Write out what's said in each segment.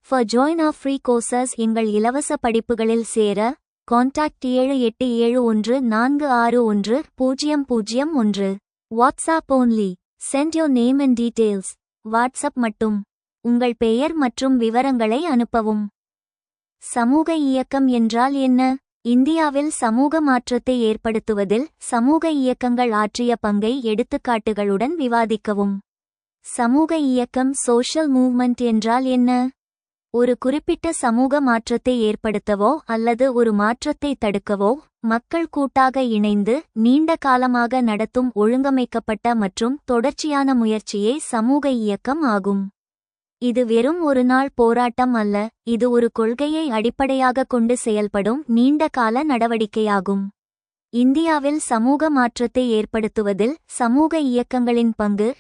For join our free courses எங்கள் இலவச படிப்புகளில் சேர contact 7871461001. WhatsApp only. Send your name and details. WhatsApp மட்டும். உங்கள் பெயர் மற்றும் விவரங்களை அனுப்பவும். சமூக இயக்கம் என்றால் என்ன? இந்தியாவில் சமூக மாற்றத்தை ஏற்படுத்துவதில் சமூக இயக்கங்கள் ஆற்றிய பங்கை எடுத்துக்காட்டுகளுடன் விவாதிக்கவும். சமூக இயக்கம் சோஷியல் மூவ்மெண்ட் என்றால் என்ன? ஒரு குறிப்பிட்ட சமூக மாற்றத்தை ஏற்படுத்தவோ அல்லது ஒரு மாற்றத்தை தடுக்கவோ மக்கள் கூட்டாக இணைந்து நீண்ட காலமாக நடத்தும் ஒழுங்கமைக்கப்பட்ட மற்றும் தொடர்ச்சியான முயற்சியே சமூக இயக்கம் ஆகும். இது வெறும் ஒரு நாள் போராட்டம் அல்ல, இது ஒரு கொள்கையை அடிப்படையாக கொண்டு செயல்படும் நீண்ட கால நடவடிக்கையாகும். இந்தியாவில் சமூக மாற்றத்தை ஏற்படுத்துவதில் சமூக இயக்கங்களின் பங்கு.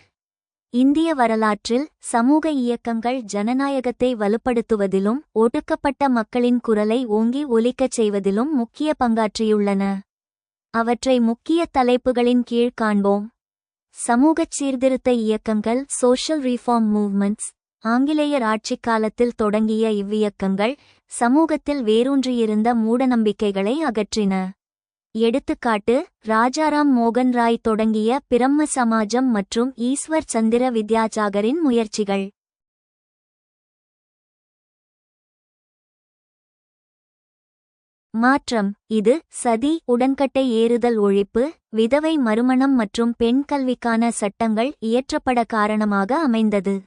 இந்திய வரலாற்றில் சமூக இயக்கங்கள் ஜனநாயகத்தை வலுப்படுத்துவதிலும் ஒடுக்கப்பட்ட மக்களின் குரலை ஓங்கி ஒலிக்கச் செய்வதிலும் முக்கிய பங்காற்றியுள்ளன. அவற்றை முக்கிய தலைப்புகளின் கீழ் காண்போம். சமூகச் சீர்திருத்த இயக்கங்கள் சோஷியல் ரீஃபார்ம் மூவ்மெண்ட்ஸ். ஆங்கிலேயர் ஆட்சிக் காலத்தில் தொடங்கிய இவ்வியக்கங்கள் சமூகத்தில் வேரூன்றியிருந்த மூடநம்பிக்கைகளை அகற்றின. எடுத்துக்காட்டு, ராஜாராம் மோகன் ராய் தொடங்கிய பிரம்ம சமாஜம் மற்றும் ஈஸ்வர் சந்திர வித்யாசாகரின் முயற்சிகள். மாற்றம். இது சதி, உடன்கட்டை ஏறுதல் ஒழிப்பு, விதவை மறுமணம் மற்றும் பெண் கல்விக்கான சட்டங்கள் இயற்றப்பட காரணமாக அமைந்தது.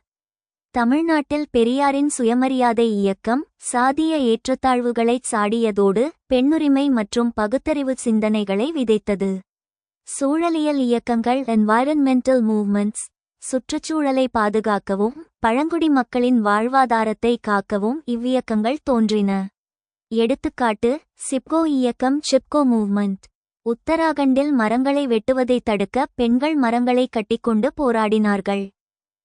தமிழ்நாட்டில் பெரியாரின் சுயமரியாதை இயக்கம் சாதிய ஏற்றத்தாழ்வுகளைச் சாடியதோடு பெண்ணுரிமை மற்றும் பகுத்தறிவு சிந்தனைகளை விதைத்தது. சூழலியல் இயக்கங்கள் என்வாயரன்மெண்டல் மூவ்மெண்ட்ஸ் சுற்றுச்சூழலை பாதுகாக்கவும் பழங்குடி மக்களின் வாழ்வாதாரத்தை காக்கவும் இவ்வியக்கங்கள் தோன்றின. எடுத்துக்காட்டு, சிப்கோ இயக்கம் சிப்கோ மூவ்மெண்ட். உத்தராகண்டில் மரங்களை வெட்டுவதை தடுக்க பெண்கள் மரங்களை கட்டிக்கொண்டு போராடினார்கள்.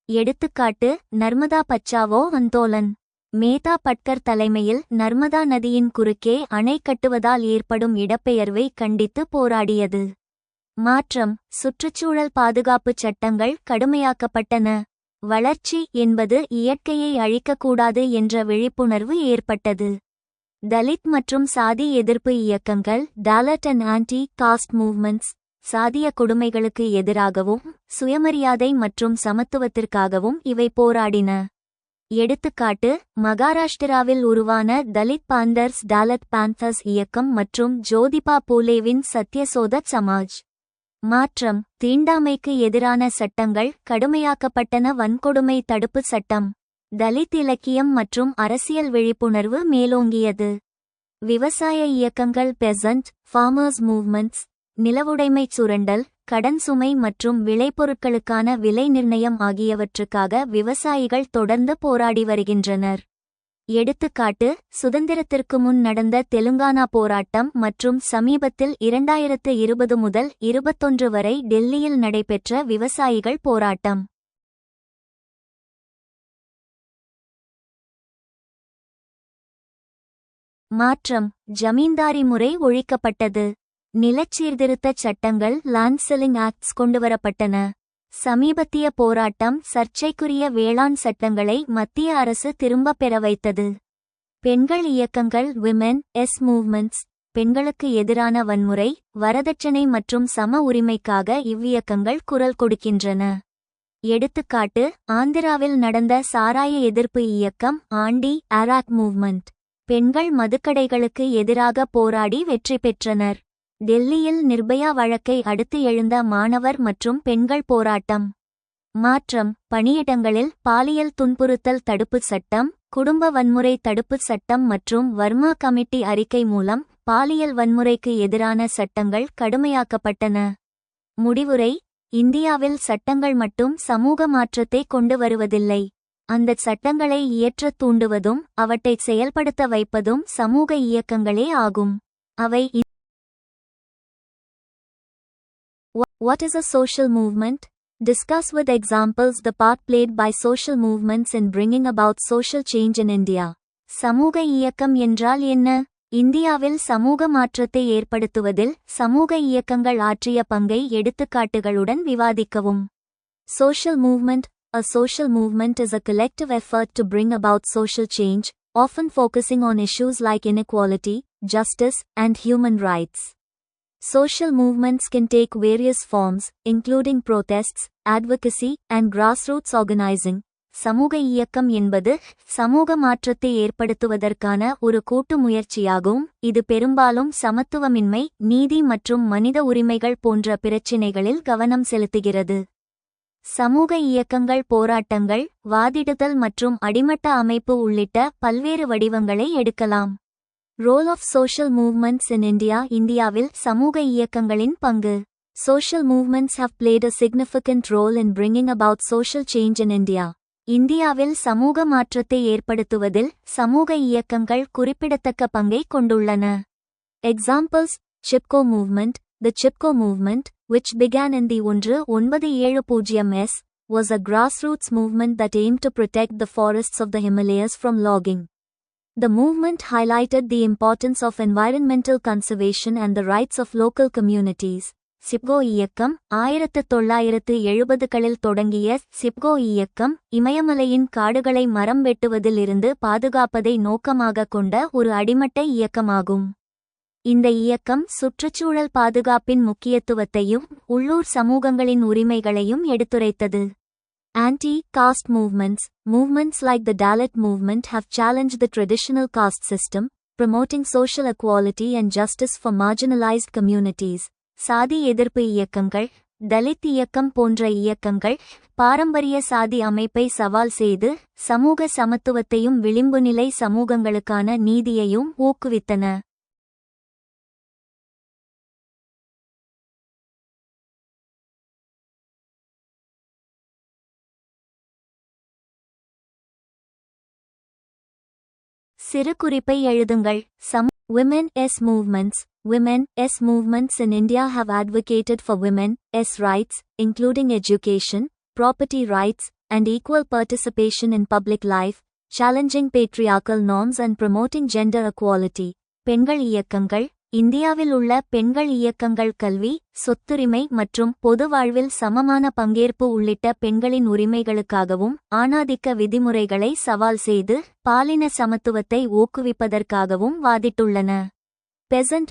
எடுத்துக்காட்டு, நர்மதா பச்சாவோ அந்தோலன். மேதா பட்கர் தலைமையில் நர்மதா நதியின் குறுக்கே அணை கட்டுவதால் ஏற்படும் இடப்பெயர்வை கண்டித்து போராடியது. மாற்றம். சுற்றுச்சூழல் பாதுகாப்புச் சட்டங்கள் கடுமையாக்கப்பட்டன. வளர்ச்சி என்பது இயற்கையை அழிக்கக்கூடாது என்ற விழிப்புணர்வு ஏற்பட்டது. தலித் மற்றும் சாதி எதிர்ப்பு இயக்கங்கள் Talat and anti cost movements சாதிய கொடுமைகளுக்கு எதிராகவும் சுயமரியாதை மற்றும் சமத்துவத்திற்காகவும் இவை போராடின. எடுத்துக்காட்டு, மகாராஷ்டிராவில் உருவான தலித் பாந்தர்ஸ் டாலட் பாந்தர்ஸ் இயக்கம் மற்றும் ஜோதிபா பூலேவின் சத்யசோதத் சமாஜ். மாற்றம். தீண்டாமைக்கு எதிரான சட்டங்கள் கடுமையாக்கப்பட்டன. வன்கொடுமை தடுப்பு சட்டம். தலித் இலக்கியம் மற்றும் அரசியல் விழிப்புணர்வு மேலோங்கியது. விவசாய இயக்கங்கள் பெசன்ட் ஃபார்மர்ஸ் மூவ்மெண்ட்ஸ். நிலவுடைமைச் சுரண்டல், கடன் சுமை மற்றும் விளைபொருட்களுக்கான விலை நிர்ணயம் ஆகியவற்றுக்காக விவசாயிகள் தொடர்ந்து போராடி வருகின்றனர். எடுத்துக்காட்டு, சுதந்திரத்திற்கு முன் நடந்த தெலுங்கானா போராட்டம் மற்றும் சமீபத்தில் 2020 முதல் 21 வரை டெல்லியில் நடைபெற்ற விவசாயிகள் போராட்டம். மாற்றம். ஜமீன்தாரி முறை ஒழிக்கப்பட்டது. நிலச்சீர்திருத்தச் சட்டங்கள் லேண்ட் செல்லிங் ஆக்ட்ஸ் கொண்டுவரப்பட்டன. சமீபத்திய போராட்டம் சர்ச்சைக்குரிய வேளாண் சட்டங்களை மத்திய அரசு திரும்பப் பெற வைத்தது. பெண்கள் இயக்கங்கள் விமென் எஸ் மூவ்மெண்ட்ஸ். பெண்களுக்கு எதிரான வன்முறை, வரதட்சணை மற்றும் சம உரிமைக்காக இவ்வியக்கங்கள் குரல் கொடுக்கின்றன. எடுத்துக்காட்டு, ஆந்திராவில் நடந்த சாராய எதிர்ப்பு இயக்கம் ஆண்டி ஆராக் மூவ்மெண்ட். பெண்கள் மதுக்கடைகளுக்கு எதிராக போராடி வெற்றி பெற்றனர். டெல்லியில் நிர்பயா வழக்கை அடுத்து எழுந்த மாணவர் மற்றும் பெண்கள் போராட்டம். மாற்றம். பணியிடங்களில் பாலியல் துன்புறுத்தல் தடுப்புச் சட்டம், குடும்ப வன்முறை தடுப்புச் சட்டம் மற்றும் வர்மா கமிட்டி அறிக்கை மூலம் பாலியல் வன்முறைக்கு எதிரான சட்டங்கள் கடுமையாக்கப்பட்டன. முடிவுரை. இந்தியாவில் சட்டங்கள் மட்டும் சமூக மாற்றத்தை கொண்டு வருவதில்லை. அந்தச் சட்டங்களை இயற்றத் தூண்டுவதும் அவற்றைச் செயல்படுத்த வைப்பதும் சமூக இயக்கங்களே ஆகும். அவை What is a social movement? Discuss with examples the part played by social movements in bringing about social change in India. சமூக இயக்கம் என்றால் என்ன? இந்தியாவில் சமூக மாற்றத்தை ஏற்படுத்துவதில் சமூக இயக்கங்கள் ஆற்றிய பங்கை எடுத்துக்காட்டுகளுடன் விவாதிக்கவும். Social movement. A social movement is a collective effort to bring about social change, often focusing on issues like inequality, justice, and human rights. Social movements can take various forms, including protests, advocacy, and grassroots organizing. சமூக இயக்கம் என்பது சமூக மாற்றத்தை ஏற்படுத்துவதற்கான ஒரு கூட்டு முயற்சியாகும். இது பெரும்பாலும் சமத்துவமின்மை, நீதி மற்றும் மனித உரிமைகள் போன்ற பிரச்சினைகளில் கவனம் செலுத்துகிறது. சமூக இயக்கங்கள் போராட்டங்கள், வாதிடுதல் மற்றும் அடிமட்ட அமைப்பு உள்ளிட்ட பல்வேறு வடிவங்களை எடுக்கலாம். Role of social movements in India. இந்தியாவில் சமூக இயக்கங்களின் பங்கு. Social movements have played a significant role in bringing about social change in India. இந்தியாவில் சமூக மாற்றத்தை ஏற்படுத்துவதில் சமூக இயக்கங்கள் குறிப்பிடத்தக்க பங்கை கொண்டுள்ளன. Examples: Chipko movement. The Chipko movement, which began in the 1970s, was a grassroots movement that aimed to protect the forests of the Himalayas from logging. The movement highlighted the importance of environmental conservation and the rights of local communities. Chipko இயக்கம் 1970களில் தொடங்கிய சிப்கோ இயக்கம் இமயமலையின் காடுகளை மரம் வெட்டுவதில் இருந்து பாதுகாப்பதை நோக்கமாக கொண்ட ஒரு அடிமட்ட இயக்கமாகும். இந்த இயக்கம் சுற்றுச்சூழல் பாதுகாப்பின் முக்கியத்துவத்தையும் உள்ளூர் சமூகங்களின் உரிமைகளையும் எடுத்துரைத்தது. Anti-caste movements. Movements like the Dalit movement have challenged the traditional caste system, promoting social equality and justice for marginalized communities. சாதி எதிர்ப்பு இயக்கங்கள், தலித் இயக்கம் போன்ற இயக்கங்கள் பாரம்பரிய சாதி அமைப்பை சவால் செய்து சமூக சமத்துவத்தையும் விளிம்புநிலை சமூகங்களுக்கான நீதியையும் ஊக்குவித்தன. சிறு குறிப்பை எழுதுங்கள். Women's movements. Women's movements in India have advocated for women's rights, including education, property rights, and equal participation in public life, challenging patriarchal norms and promoting gender equality. பெண்கள் இயக்கங்கள். இந்தியாவில் உள்ள பெண்கள் இயக்கங்கள் கல்வி, சொத்துரிமை மற்றும் பொது வாழ்வில் சமமான பங்கேற்பு உள்ளிட்ட பெண்களின் உரிமைகளுக்காகவும் ஆணாதிக்க விதிமுறைகளை சவால் செய்து பாலின சமத்துவத்தை ஊக்குவிப்பதற்காகவும் வாதிட்டுள்ளன. Peasant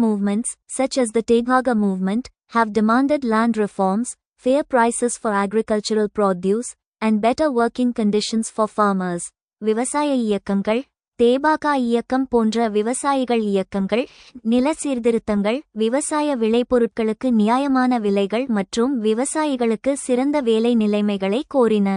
movements, such as the Tebaga movement, have demanded land reforms, fair prices for agricultural produce, and better working conditions for farmers. விவசாய இயக்கங்கள். தேபாகா இயக்கம் போன்ற விவசாயிகள் இயக்கங்கள் நில சீர்திருத்தங்கள், விவசாய விளைபொருட்களுக்கு நியாயமான விலைகள் மற்றும் விவசாயிகளுக்கு சிறந்த வேலை நிலைமைகளை கோரின.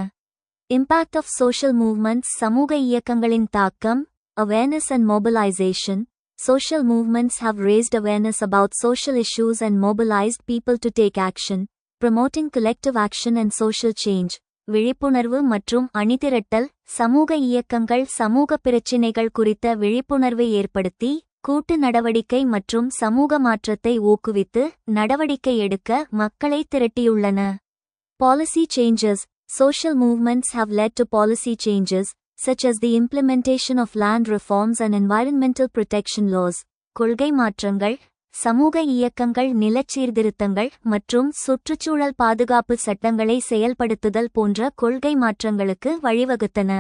Impact of social movements. சமூக இயக்கங்களின் தாக்கம். Awareness and mobilization. Social movements have raised awareness about social issues and mobilized people to take action, promoting collective action and social change. விழிப்புணர்வு மற்றும் அணிதிரட்டல். சமூக இயக்கங்கள் சமூக பிரச்சினைகள் குறித்த விழிப்புணர்வை ஏற்படுத்தி கூட்டு நடவடிக்கை மற்றும் சமூக மாற்றத்தை ஊக்குவித்து நடவடிக்கை எடுக்க மக்களை திரட்டியுள்ளன. Policy changes. Social movements have led to policy changes, such as the implementation of land reforms and environmental protection laws. கொள்கை மாற்றங்கள். சமூக இயக்கங்கள் நிலச்சீர்திருத்தங்கள் மற்றும் சுற்றுச்சூழல் பாதுகாப்பு சட்டங்களை செயல்படுத்துதல் போன்ற கொள்கை மாற்றங்களுக்கு வழிவகுத்தன.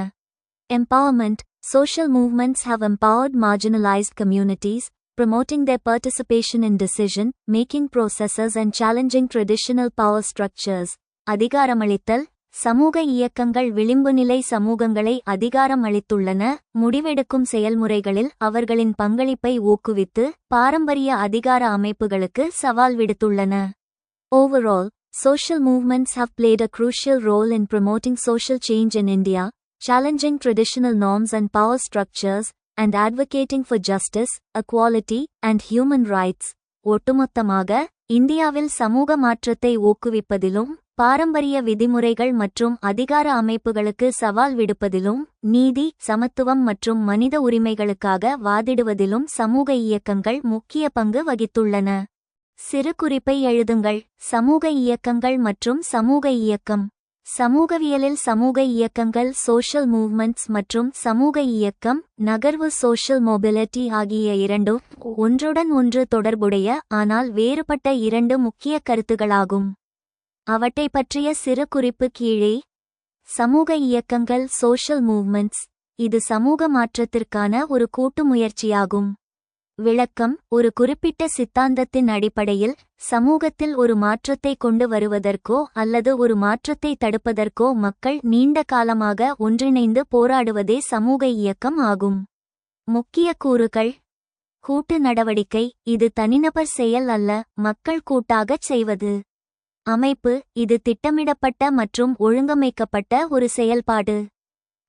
Empowerment. Social movements have empowered marginalized communities, promoting their participation in decision-making processes and challenging traditional power structures. அதிகாரமளித்தல். சமூக இயக்கங்கள் விளிம்புநிலை சமூகங்களை அதிகாரம் அளித்துள்ளன, முடிவெடுக்கும் செயல்முறைகளில் அவர்களின் பங்களிப்பை ஊக்குவித்து பாரம்பரிய அதிகார அமைப்புகளுக்கு சவால் விடுத்துள்ளன. Overall, social movements have played a crucial role in promoting social change in India, challenging traditional norms and power structures, and advocating for justice, equality, and human rights. ஒட்டுமொத்தமாக, இந்தியாவில் சமூக மாற்றத்தை ஊக்குவிப்பதிலும் பாரம்பரிய விதிமுறைகள் மற்றும் அதிகார அமைப்புகளுக்கு சவால் விடுப்பதிலும் நீதி, சமத்துவம் மற்றும் மனித உரிமைகளுக்காக வாதிடுவதிலும் சமூக இயக்கங்கள் முக்கிய பங்கு வகித்துள்ளன. சிறு குறிப்பை எழுதுங்கள். சமூக இயக்கங்கள் மற்றும் சமூக இயக்கம். சமூகவியலில் சமூக இயக்கங்கள் சோஷியல் மூவ்மெண்ட்ஸ் மற்றும் சமூக இயக்கம் நகர்வு சோஷியல் மொபிலிட்டி ஆகிய இரண்டும் ஒன்றுடன் ஒன்று தொடர்புடைய ஆனால் வேறுபட்ட இரண்டு முக்கிய கருத்துகளாகும். அவற்றை பற்றிய சிறு குறிப்பு கீழே. சமூக இயக்கங்கள் சோஷியல் மூவ்மெண்ட்ஸ். இது சமூக மாற்றத்திற்கான ஒரு கூட்டு முயற்சியாகும். விளக்கம்: ஒரு குறிப்பிட்ட சித்தாந்தத்தின் அடிப்படையில் சமூகத்தில் ஒரு மாற்றத்தை கொண்டு வருவதற்கோ அல்லது ஒரு மாற்றத்தை தடுப்பதற்கோ மக்கள் நீண்ட காலமாக ஒன்றிணைந்து போராடுவதே சமூக இயக்கம் ஆகும். முக்கிய கூறுகள்: கூட்டு நடவடிக்கை. இது தனிநபர் செயல் அல்ல, மக்கள் கூட்டாகச் செய்வது. அமைப்பு. இது திட்டமிடப்பட்ட மற்றும் ஒழுங்கமைக்கப்பட்ட ஒரு செயல்பாடு.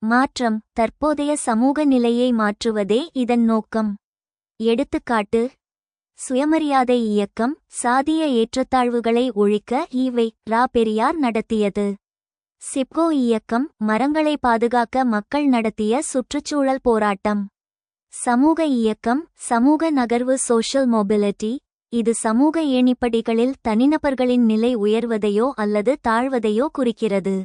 மாற்றம். தற்போதைய சமூக நிலையை மாற்றுவதே இதன் நோக்கம். எடுத்துக்காட்டு: சுயமரியாதை இயக்கம் சாதிய ஏற்றத்தாழ்வுகளை ஒழிக்க ஈ.வே. ரா. பெரியார் நடத்தியது. சிப்கோ இயக்கம் மரங்களை பாதுகாக்க மக்கள் நடத்திய சுற்றுச்சூழல் போராட்டம். சமூக இயக்கம் சமூக நகர்வு சோஷியல் மொபிலிட்டி. இது சமூக ஏணிப்படிகளில் தனிநபர்களின் நிலை உயர்வதையோ அல்லது தாழ்வதையோ குறிக்கிறது.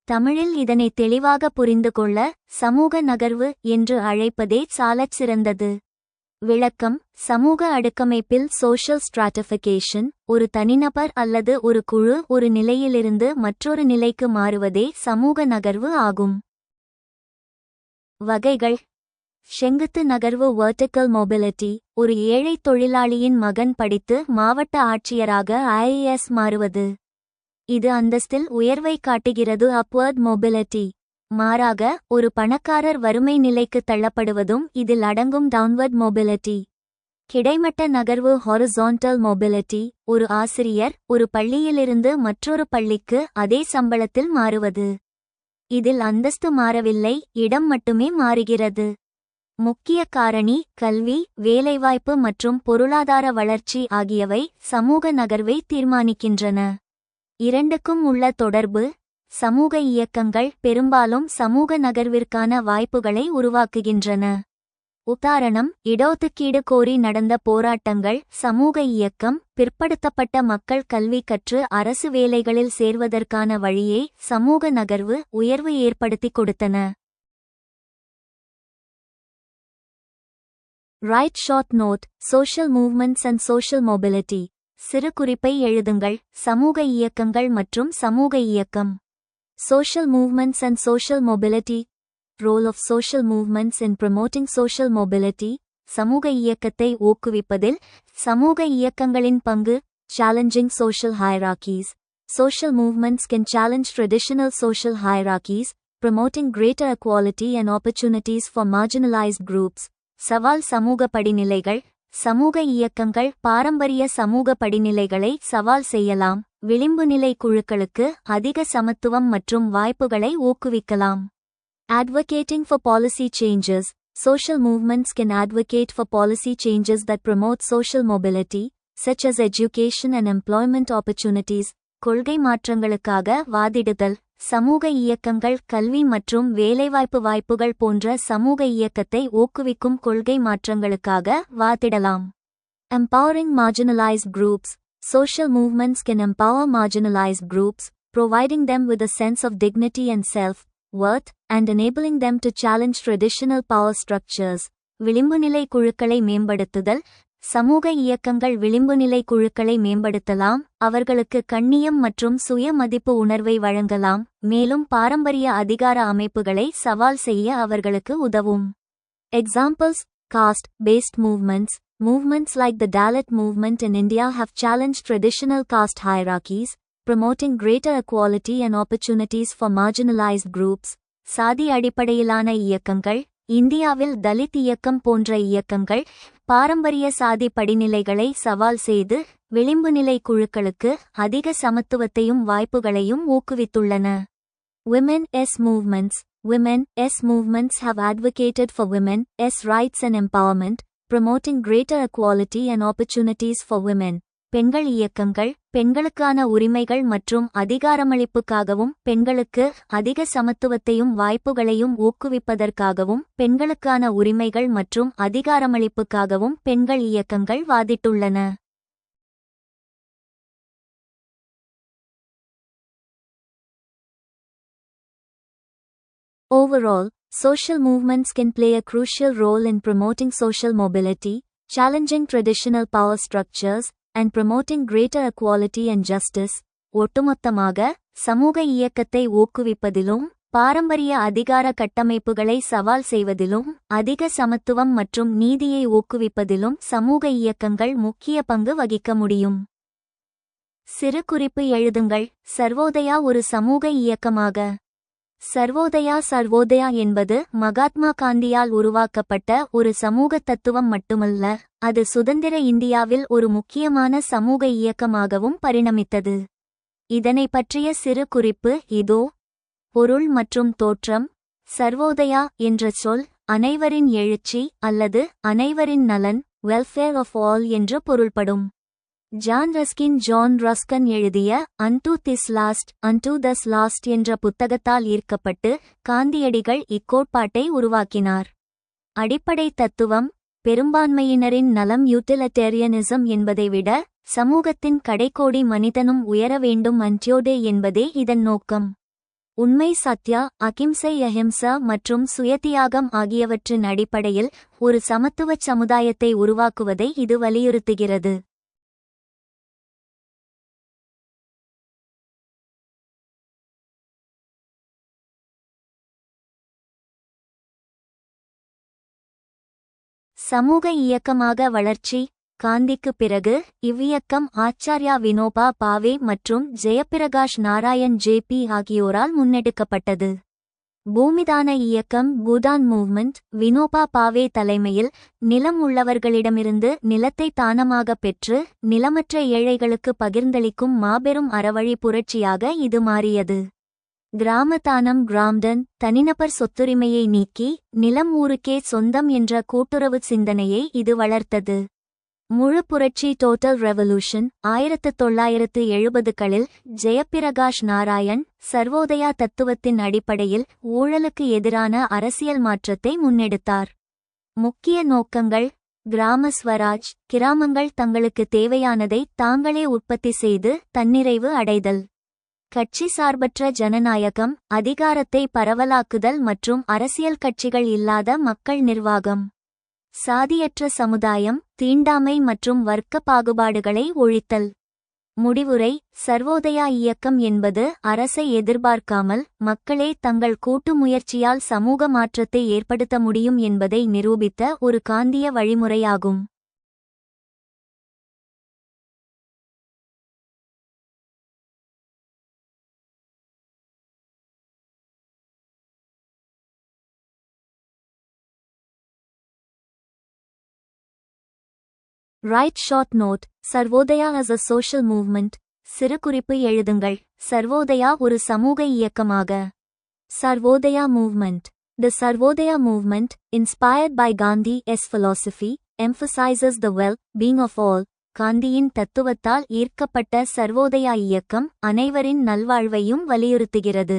தமிழில் இதனை தெளிவாக புரிந்து கொள்ள சமூக நகர்வு என்று அழைப்பதே சாலச் சிறந்தது. விளக்கம்: சமூக அடுக்கமைப்பில் சோஷியல் ஸ்ட்ராட்டிஃபிகேஷன் ஒரு தனிநபர் அல்லது ஒரு குழு ஒரு நிலையிலிருந்து மற்றொரு நிலைக்கு மாறுவதே சமூக நகர்வு ஆகும். வகைகள்: செங்குத்து நகர்வு வெர்டிக்கல் மொபிலிட்டி. ஒரு ஏழை தொழிலாளியின் மகன் படித்து மாவட்ட ஆட்சியராக ஐஏஎஸ் மாறுவது. இது அந்தஸ்தில் உயர்வை காட்டுகிறது. Upward mobility. மாறாக ஒரு பணக்காரர் வறுமை நிலைக்கு தள்ளப்படுவதும் இதில் அடங்கும். Downward mobility. கிடைமட்ட நகர்வு ஹாரிசான்டல் மொபிலிட்டி. ஒரு ஆசிரியர் ஒரு பள்ளியிலிருந்து மற்றொரு பள்ளிக்கு அதே சம்பளத்தில் மாறுவது. இதில் அந்தஸ்து மாறவில்லை, இடம் மட்டுமே மாறுகிறது. முக்கிய காரணி கல்வி, வேலைவாய்ப்பு மற்றும் பொருளாதார வளர்ச்சி ஆகியவை சமூக நகர்வை தீர்மானிக்கின்றன. இரண்டுக்கும் உள்ள தொடர்பு. சமூக இயக்கங்கள் பெரும்பாலும் சமூக நகர்விற்கான வாய்ப்புகளை உருவாக்குகின்றன. உதாரணம்: இடஒதுக்கீடு கோரி நடந்த போராட்டங்கள் சமூக இயக்கம். பிற்படுத்தப்பட்ட மக்கள் கல்வி கற்று அரசு வேலைகளில் சேர்வதற்கான வழியை சமூக நகர்வு உயர்வு ஏற்படுத்திக் கொடுத்தன. Write short note: social movements and social mobility. சிறு குறிப்பை எழுதுங்கள். சமூக இயக்கங்கள் மற்றும் சமூக இயக்கம். Social movements and social mobility. Role of social movements in promoting social mobility. சமூக இயக்கத்தை ஊக்குவிப்பதில் சமூக இயக்கங்களின் பங்கு. Challenging social hierarchies. Social movements can challenge traditional social hierarchies, promoting greater equality and opportunities for marginalized groups. சவால் சமூக படிநிலைகள். சமூக இயக்கங்கள் பாரம்பரிய சமூக படிநிலைகளை சவால் செய்யலாம். விளிம்புநிலை குழுக்களுக்கு அதிக சமத்துவம் மற்றும் வாய்ப்புகளை ஊக்குவிக்கலாம். Advocating for policy changes. Social movements can advocate for policy changes that promote social mobility, such as education and employment opportunities. கொள்கை மாற்றங்களுக்காக வாதிடுதல். சமூக இயக்கங்கள் கல்வி மற்றும் வேலைவாய்ப்பு வாய்ப்புகள் போன்ற சமூக இயக்கத்தை ஊக்குவிக்கும் கொள்கை மாற்றங்களுக்காக வாதிடலாம். Empowering marginalized groups. Social movements can empower marginalized groups, providing them with a sense of dignity and self-worth, and enabling them to challenge traditional power structures. விளிம்புநிலை குழுக்களை மேம்படுத்துதல். சமூக இயக்கங்கள் விளிம்புநிலை குழுக்களை மேம்படுத்தலாம், அவர்களுக்கு கண்ணியம் மற்றும் சுய மதிப்பு உணர்வை வழங்கலாம், மேலும் பாரம்பரிய அதிகார அமைப்புகளை சவால் செய்ய அவர்களுக்கு உதவும். Examples: caste-based movements. Movements like the Dalit movement in India have challenged traditional caste hierarchies, promoting greater equality and opportunities for marginalized groups. சாதி அடிப்படையிலான இயக்கங்கள். இந்தியாவில் தலித் இயக்கம் போன்ற இயக்கங்கள் பாரம்பரிய சாதி படிநிலைகளை சவால் செய்து விளிம்புநிலை குழுக்களுக்கு அதிக சமத்துவத்தையும் வாய்ப்புகளையும் ஊக்குவித்துள்ளன. Women's movements. Women's movements have advocated for women's rights and empowerment, promoting greater equality and opportunities for women. பெண்கள் இயக்கங்கள் பெண்களுக்கான உரிமைகள் மற்றும் அதிகாரமளிப்புக்காகவும் பெண்களுக்கு அதிக சமத்துவத்தையும் வாய்ப்புகளையும் ஊக்குவிப்பதற்காகவும் பெண்களுக்கான உரிமைகள் மற்றும் அதிகாரமளிப்புக்காகவும் பெண்கள் இயக்கங்கள் வாதிட்டுள்ளன. Overall, social movements can play a crucial role in promoting social mobility, challenging traditional power structures, and promoting greater equality and justice. ஒட்டுமொத்தமாக சமூக இயக்கத்தை ஊக்குவிப்பதிலும் பாரம்பரிய அதிகார கட்டமைப்புகளை சவால் செய்வதிலும் அதிக சமத்துவம் மற்றும் நீதியை ஊக்குவிப்பதிலும் சமூக இயக்கங்கள் முக்கிய பங்கு வகிக்க முடியும். சிறு குறிப்பு எழுதுங்கள். சர்வோதயா ஒரு சமூக இயக்கமாக. சர்வோதயா என்பது மகாத்மா காந்தியால் உருவாக்கப்பட்ட ஒரு சமூக தத்துவம் மட்டுமல்ல, அது சுதந்திர இந்தியாவில் ஒரு முக்கியமான சமூக இயக்கமாகவும் பரிணமித்தது. இதனை பற்றிய சிறு குறிப்பு இதோ. பொருள் மற்றும் தோற்றம். சர்வோதயா என்ற சொல் அனைவரின் எழுச்சி அல்லது அனைவரின் நலன், வெல்ஃபேர் ஆஃப் ஆல் என்று பொருள்படும். ஜான் ரஸ்கின் எழுதிய அன்டு திஸ் லாஸ்ட் என்ற புத்தகத்தால் ஈர்க்கப்பட்டு காந்தியடிகள் இக்கோட்பாட்டை உருவாக்கினார். அடிப்படை தத்துவம் பெரும்பான்மையினரின் நலம் யூட்டிலிட்டேரியனிசம் என்பதை விட சமூகத்தின் கடைக்கோடி மனிதனும் உயர வேண்டும் அன்ட்யோடே என்பதே இதன் நோக்கம். உண்மை, சத்யா, அகிம்சை, அஹிம்சா மற்றும் சுயதியாகம் ஆகியவற்றின் அடிப்படையில் ஒரு சமத்துவச் சமுதாயத்தை உருவாக்குவதை இது வலியுறுத்துகிறது. சமூக இயக்கமாக வளர்ச்சி. காந்திக்கு பிறகு இவ்வியக்கம் ஆச்சார்யா வினோபா பாவே மற்றும் ஜெயப்பிரகாஷ் நாராயண் ஜே.பி. ஆகியோரால் முன்னெடுக்கப்பட்டது. பூமிதான இயக்கம் பூடான் மூவ்மெண்ட் வினோபா பாவே தலைமையில் நிலம் உள்ளவர்களிடமிருந்து நிலத்தை தானமாக பெற்று நிலமற்ற ஏழைகளுக்கு பகிர்ந்தளிக்கும் மாபெரும் அறவழி புரட்சியாக இது மாறியது. கிராம தானம் கிராம்டன் தனிநபர் சொத்துரிமையை நீக்கி நிலம் ஊருக்கே சொந்தம் என்ற கூட்டுறவு சிந்தனையை இது வளர்த்தது. முழு புரட்சி டோட்டல் ரெவல்யூஷன் 1970களில் ஜெயப்பிரகாஷ் நாராயண் சர்வோதயா தத்துவத்தின் அடிப்படையில் ஊழலுக்கு எதிரான அரசியல் மாற்றத்தை முன்னெடுத்தார். முக்கிய நோக்கங்கள்: கிராம ஸ்வராஜ், கிராமங்கள் தங்களுக்கு தேவையானதை தாங்களே உற்பத்தி செய்து தன்னிறைவு அடைதல். கட்சி சார்பற்ற ஜனநாயகம், அதிகாரத்தை பரவலாக்குதல் மற்றும் அரசியல் கட்சிகள் இல்லாத மக்கள் நிர்வாகம். சாதியற்ற சமுதாயம், தீண்டாமை மற்றும் வர்க்க பாகுபாடுகளை ஒழித்தல். முடிவுரை: சர்வோதயா இயக்கம் என்பது அரசை எதிர்பார்க்காமல் மக்களே தங்கள் கூட்டு முயற்சியால் சமூக மாற்றத்தை ஏற்படுத்த முடியும் என்பதை நிரூபித்த ஒரு காந்திய வழிமுறையாகும். Write short note. Sarvodaya as a social movement. சிறு குறிப்பு எழுதுங்கள். சர்வோதயா ஒரு சமூக இயக்கமாக. Sarvodaya movement. The Sarvodaya movement, inspired by Gandhi's philosophy, emphasizes the well-being of all. காந்தியின் தத்துவத்தால் ஈர்க்கப்பட்ட சர்வோதயா இயக்கம் அனைவரின் நல்வாழ்வையும் வலியுறுத்துகிறது.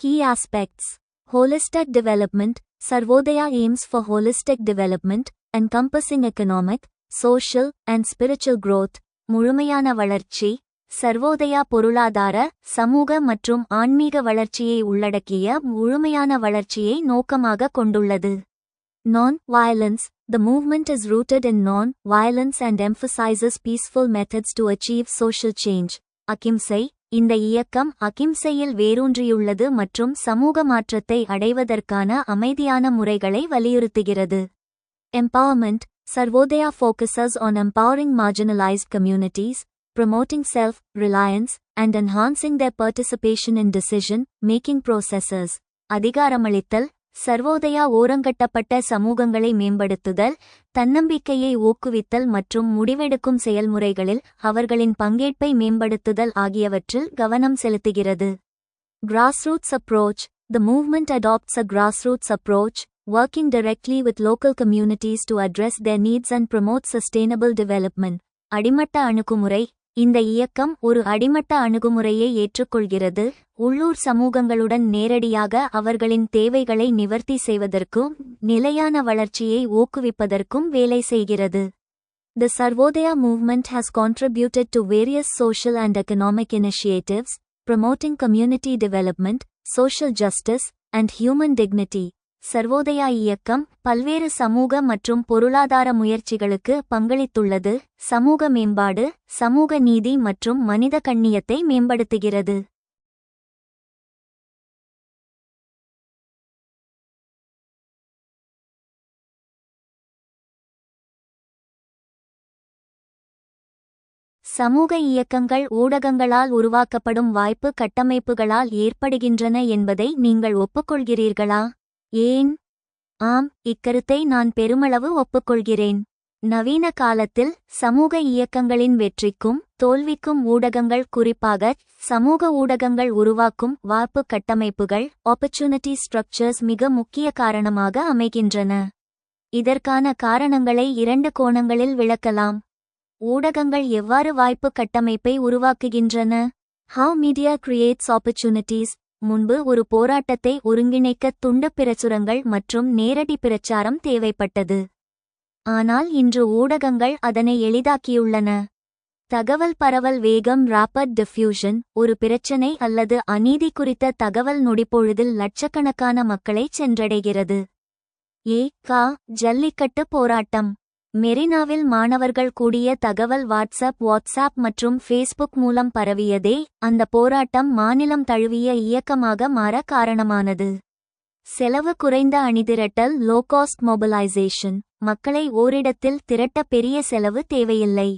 Key aspects. Holistic development. Sarvodaya aims for holistic development, encompassing economic, social and spiritual growth. முழுமையான வளர்ச்சி. சர்வோதயா பொருளாதார, சமூக மற்றும் ஆன்மீக வளர்ச்சியை உள்ளடக்கிய முழுமையான வளர்ச்சியை நோக்கமாக கொண்டுள்ளது. Non-violence. The movement is rooted in non-violence and emphasizes peaceful methods to achieve social change. அகிம்சை. இந்த இயக்கம் அகிம்சையில் வேரூன்றியுள்ளது மற்றும் சமூக மாற்றத்தை அடைவதற்கான அமைதியான முறைகளை வலியுறுத்துகிறது. Empowerment. Sarvodaya focuses on empowering marginalized communities, promoting self-reliance, and enhancing their participation in decision-making processes. அதிகாரமளித்தல். சர்வோதயா ஓரங்கட்டப்பட்ட சமூகங்களை மேம்படுத்துதல், தன்னம்பிக்கையை ஊக்குவித்தல் மற்றும் முடிவெடுக்கும் செயல்முறைகளில் அவர்களின் பங்கேற்பை மேம்படுத்துதல் ஆகியவற்றில் கவனம் செலுத்துகிறது. Grassroots approach. The movement adopts a grassroots approach, working directly with local communities to address their needs and promote sustainable development. அடிமட்ட அணுகுமுறை. இந்த இயக்கம் ஒரு அடிமட்ட அணுகுமுறையை ஏற்றுக்கொள்கிறது, உள்ளூர் சமூகங்களுடன் நேரடியாக அவர்களின் தேவைகளை நிவர்த்தி செய்வதற்கும் நிலையான வளர்ச்சியை ஊக்குவிப்பதற்கும் வேலை செய்கிறது. The Sarvodaya movement has contributed to various social and economic initiatives, promoting community development, social justice, and human dignity. Sarvodaya இயக்கம் பல்வேறு சமூக மற்றும் பொருளாதார முயற்சிகளுக்கு பங்களித்துள்ளது. சமூக மேம்பாடு, சமூக நீதி மற்றும் மனித கண்ணியத்தை மேம்படுத்துகிறது. சமூக இயக்கங்கள் ஊடகங்களால் உருவாக்கப்படும் வாய்ப்பு கட்டமைப்புகளால் ஏற்படுகின்றன என்பதை நீங்கள் ஒப்புக்கொள்கிறீர்களா? ஏன்? ஆம், இக்கருத்தை நான் பெருமளவு ஒப்புக்கொள்கிறேன். நவீன காலத்தில் சமூக இயக்கங்களின் வெற்றிக்கும் தோல்விக்கும் ஊடகங்கள், குறிப்பாக சமூக ஊடகங்கள் உருவாக்கும் வாய்ப்பு கட்டமைப்புகள் ஆப்பர்ச்சுனிட்டி ஸ்ட்ரக்சர்ஸ் மிக முக்கிய காரணமாக அமைகின்றன. இதற்கான காரணங்களை 2 கோணங்களில் விளக்கலாம். ஊடகங்கள் எவ்வாறு வாய்ப்பு கட்டமைப்பை உருவாக்குகின்றன? How media creates opportunities. முன்பு ஒரு போராட்டத்தை ஒருங்கிணைக்க துண்டு பிரசுரங்கள் மற்றும் நேரடி பிரச்சாரம் தேவைப்பட்டது. ஆனால் இன்று ஊடகங்கள் அதனை எளிதாக்கியுள்ளன. தகவல் பரவல் வேகம் ராபிட் டிஃப்யூஷன். ஒரு பிரச்சினை அல்லது அநீதி குறித்த தகவல் நொடிப்பொழுதில் லட்சக்கணக்கான மக்களை சென்றடைகிறது. ஜல்லிக்கட்டு போராட்டம். மெரினாவில் மாணவர்கள் கூடிய தகவல் வாட்ஸ்அப் மற்றும் ஃபேஸ்புக் மூலம் பரவியதே அந்த போராட்டம் மாநிலம் தழுவிய இயக்கமாக மாற காரணமானது. செலவு குறைந்த அணிதிரட்டல், லோ காஸ்ட் மொபிலைசேஷன். மக்களை ஓரிடத்தில் திரட்ட பெரிய செலவு தேவையில்லை.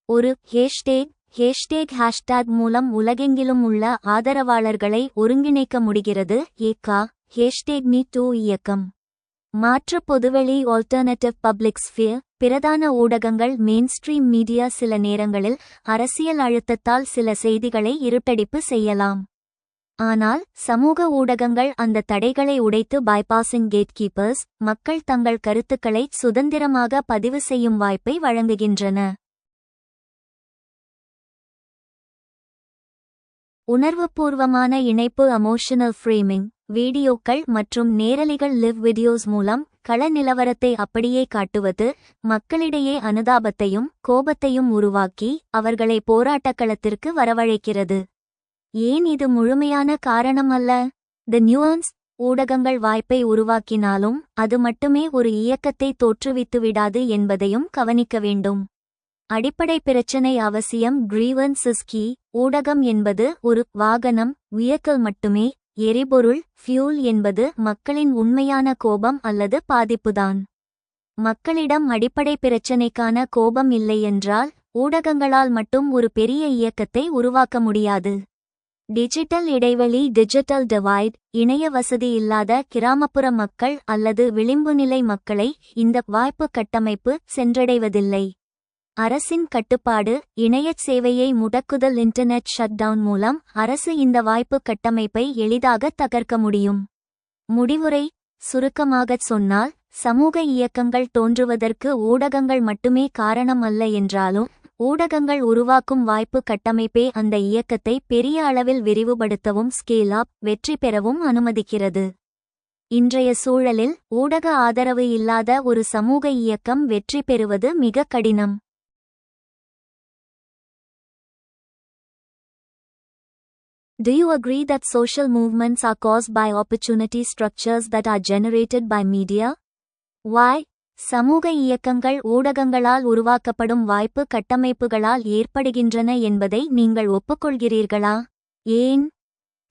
ஒரு ஹேஷ்டேக் மூலம் உலகெங்கிலும் உள்ள ஆதரவாளர்களை ஒருங்கிணைக்க முடிகிறது. #MeToo இயக்கம். மாற்று பொதுவெளி ஆல்டர்னேட்டிவ் பப்ளிக் ஸ்பியர். பிரதான ஊடகங்கள் மெயின்ஸ்ட்ரீம் மீடியா சில நேரங்களில் அரசியல் அழுத்தத்தால் சில செய்திகளை இருட்டடிப்பு செய்யலாம். ஆனால் சமூக ஊடகங்கள் அந்த தடைகளை உடைத்து பைபாசிங் கேட்கீப்பர்ஸ், மக்கள் தங்கள் கருத்துக்களை சுதந்திரமாக பதிவு செய்யும் வாய்ப்பை வழங்குகின்றன. உணர்வுபூர்வமான இணைப்பு எமோஷனல் ஃப்ரேமிங். வீடியோக்கள் மற்றும் நேரலைகள் லிவ் வீடியோஸ் மூலம் கள நிலவரத்தை அப்படியே காட்டுவது மக்களிடையே அனுதாபத்தையும் கோபத்தையும் உருவாக்கி அவர்களை போராட்டக்களத்திற்கு வரவழைக்கிறது. ஏன் இது முழுமையான காரணம் அல்ல? தி நியூயான்ஸ். ஊடகங்கள் வாய்ப்பை உருவாக்கினாலும் அது மட்டுமே ஒரு இயக்கத்தை தோற்றுவித்துவிடாது என்பதையும் கவனிக்க வேண்டும். அடிப்படை பிரச்சினை அவசியம். Grievance is key. ஊடகம் என்பது ஒரு வாகனம், வியக்கல் மட்டுமே. எரிபொருள், ஃபியூல் என்பது மக்களின் உண்மையான கோபம் அல்லது பாதிப்புதான். மக்களிடம் அடிப்படை பிரச்சினைக்கான கோபம் இல்லையென்றால் ஊடகங்களால் மட்டும் ஒரு பெரிய இயக்கத்தை உருவாக்க முடியாது. டிஜிட்டல் இடைவெளி, டிஜிட்டல் டிவைட். இணைய வசதி இல்லாத கிராமப்புற மக்கள் அல்லது விளிம்புநிலை மக்களை இந்த வாய்ப்பு கட்டமைப்பு சென்றடைவதில்லை. அரசின் கட்டுப்பாடு, இணையச் சேவையை முடக்குதல், இன்டர்நெட் ஷட்டவுன் மூலம் அரசு இந்த வாய்ப்பு கட்டமைப்பை எளிதாக தகர்க்க முடியும். முடிவுரை. சுருக்கமாகச் சொன்னால், சமூக இயக்கங்கள் தோன்றுவதற்கு ஊடகங்கள் மட்டுமே காரணம் அல்ல என்றாலும் ஊடகங்கள் உருவாக்கும் வாய்ப்பு கட்டமைப்பே அந்த இயக்கத்தை பெரிய அளவில் விரிவுபடுத்தவும் ஸ்கேல் அப், வெற்றி பெறவும் அனுமதிக்கிறது. இன்றைய சூழலில் ஊடக ஆதரவு இல்லாத ஒரு சமூக இயக்கம் வெற்றி பெறுவது மிக கடினம். Do you agree that social movements are caused by opportunity structures that are generated by media? Why? சமூக இயக்கங்கள் ஊடகங்களால் உருவாக்கப்படும் வாய்ப்பு கட்டமைப்புகளால் ஏற்படுகின்றன என்பதை நீங்கள் ஒப்புக்கொள்கிறீர்களா? ஏன்?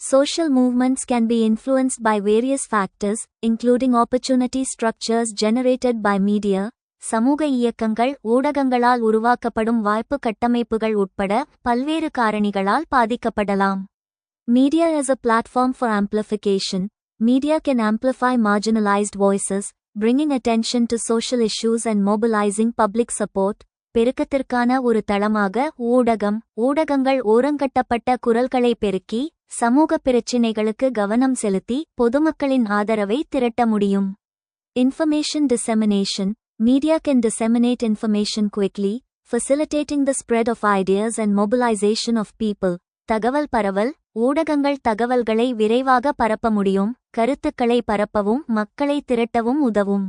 Social movements can be influenced by various factors, including opportunity structures generated by media. சமூக இயக்கங்கள் ஊடகங்களால் உருவாக்கப்படும் வாய்ப்பு கட்டமைப்புகள் உட்பட பல்வேறு காரணிகளால் பாதிக்கப்படலாம். Media is a platform for amplification. Media can amplify marginalized voices, bringing attention to social issues and mobilizing public support. பெருக்கத்திற்கான ஒரு தளமாக ஊடகங்கள் ஓரங்கட்டப்பட்ட குரல்களை பெருக்கி சமூக பிரச்சினைகளுக்கு கவனம் செலுத்தி பொதுமக்களின் ஆதரவை திரட்ட முடியும். Information dissemination. Media can disseminate information quickly, facilitating the spread of ideas and mobilization of people. தகவல் பரவல். ஊடகங்கள் தகவல்களை விரைவாக பரப்ப முடியும், கருத்துக்களை பரப்பவும் மக்களை திரட்டவும் உதவும்.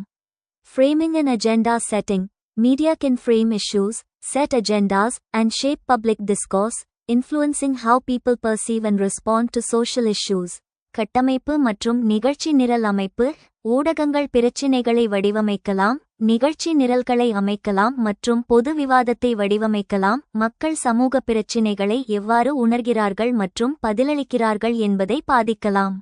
Framing and agenda setting. Media can frame issues, set agendas, and shape public discourse, influencing how people perceive and respond to social issues. கட்டமைப்பு மற்றும் நிகழ்ச்சி நிரல் அமைப்பு. ஊடகங்கள் பிரச்சினைகளை வடிவமைக்கலாம், நிகழ்ச்சி நிரல்களை அமைக்கலாம் மற்றும் பொது விவாதத்தை வடிவமைக்கலாம். மக்கள் சமூக பிரச்சினைகளை எவ்வாறு உணர்கிறார்கள் மற்றும் பதிலளிக்கிறார்கள் என்பதை பாதிக்கலாம்.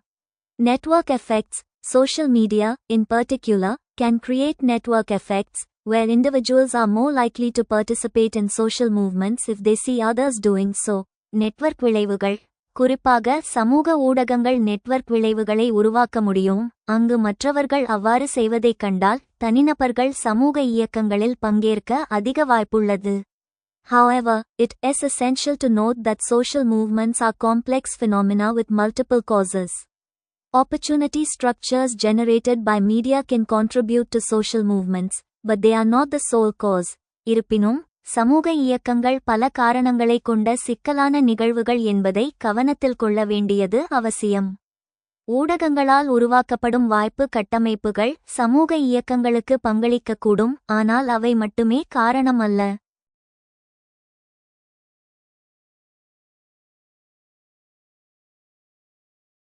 Network effects. Social media, in particular, can create network effects, where individuals are more likely to participate in social movements if they see others doing so. Network விளைவுகள். குறிப்பாக சமூக ஊடகங்கள் நெட்வொர்க் விளைவுகளை உருவாக்க முடியும், அங்கு மற்றவர்கள் அவ்வாறு செய்வதைக் கண்டால் தனிநபர்கள் சமூக இயக்கங்களில் பங்கேற்க அதிக வாய்ப்புள்ளது. However, it is essential to note that social movements are complex phenomena with multiple causes. Opportunity structures generated by media can contribute to social movements, but they are not the sole cause. இருப்பினும், சமூக இயக்கங்கள் பல காரணங்களைக் கொண்ட சிக்கலான நிகழ்வுகள் என்பதை கவனத்தில் கொள்ள வேண்டியது அவசியம். ஊடகங்களால் உருவாக்கப்படும் வாய்ப்பு கட்டமைப்புகள் சமூக இயக்கங்களுக்கு பங்களிக்கக்கூடும், ஆனால் அவை மட்டுமே காரணம் அல்ல.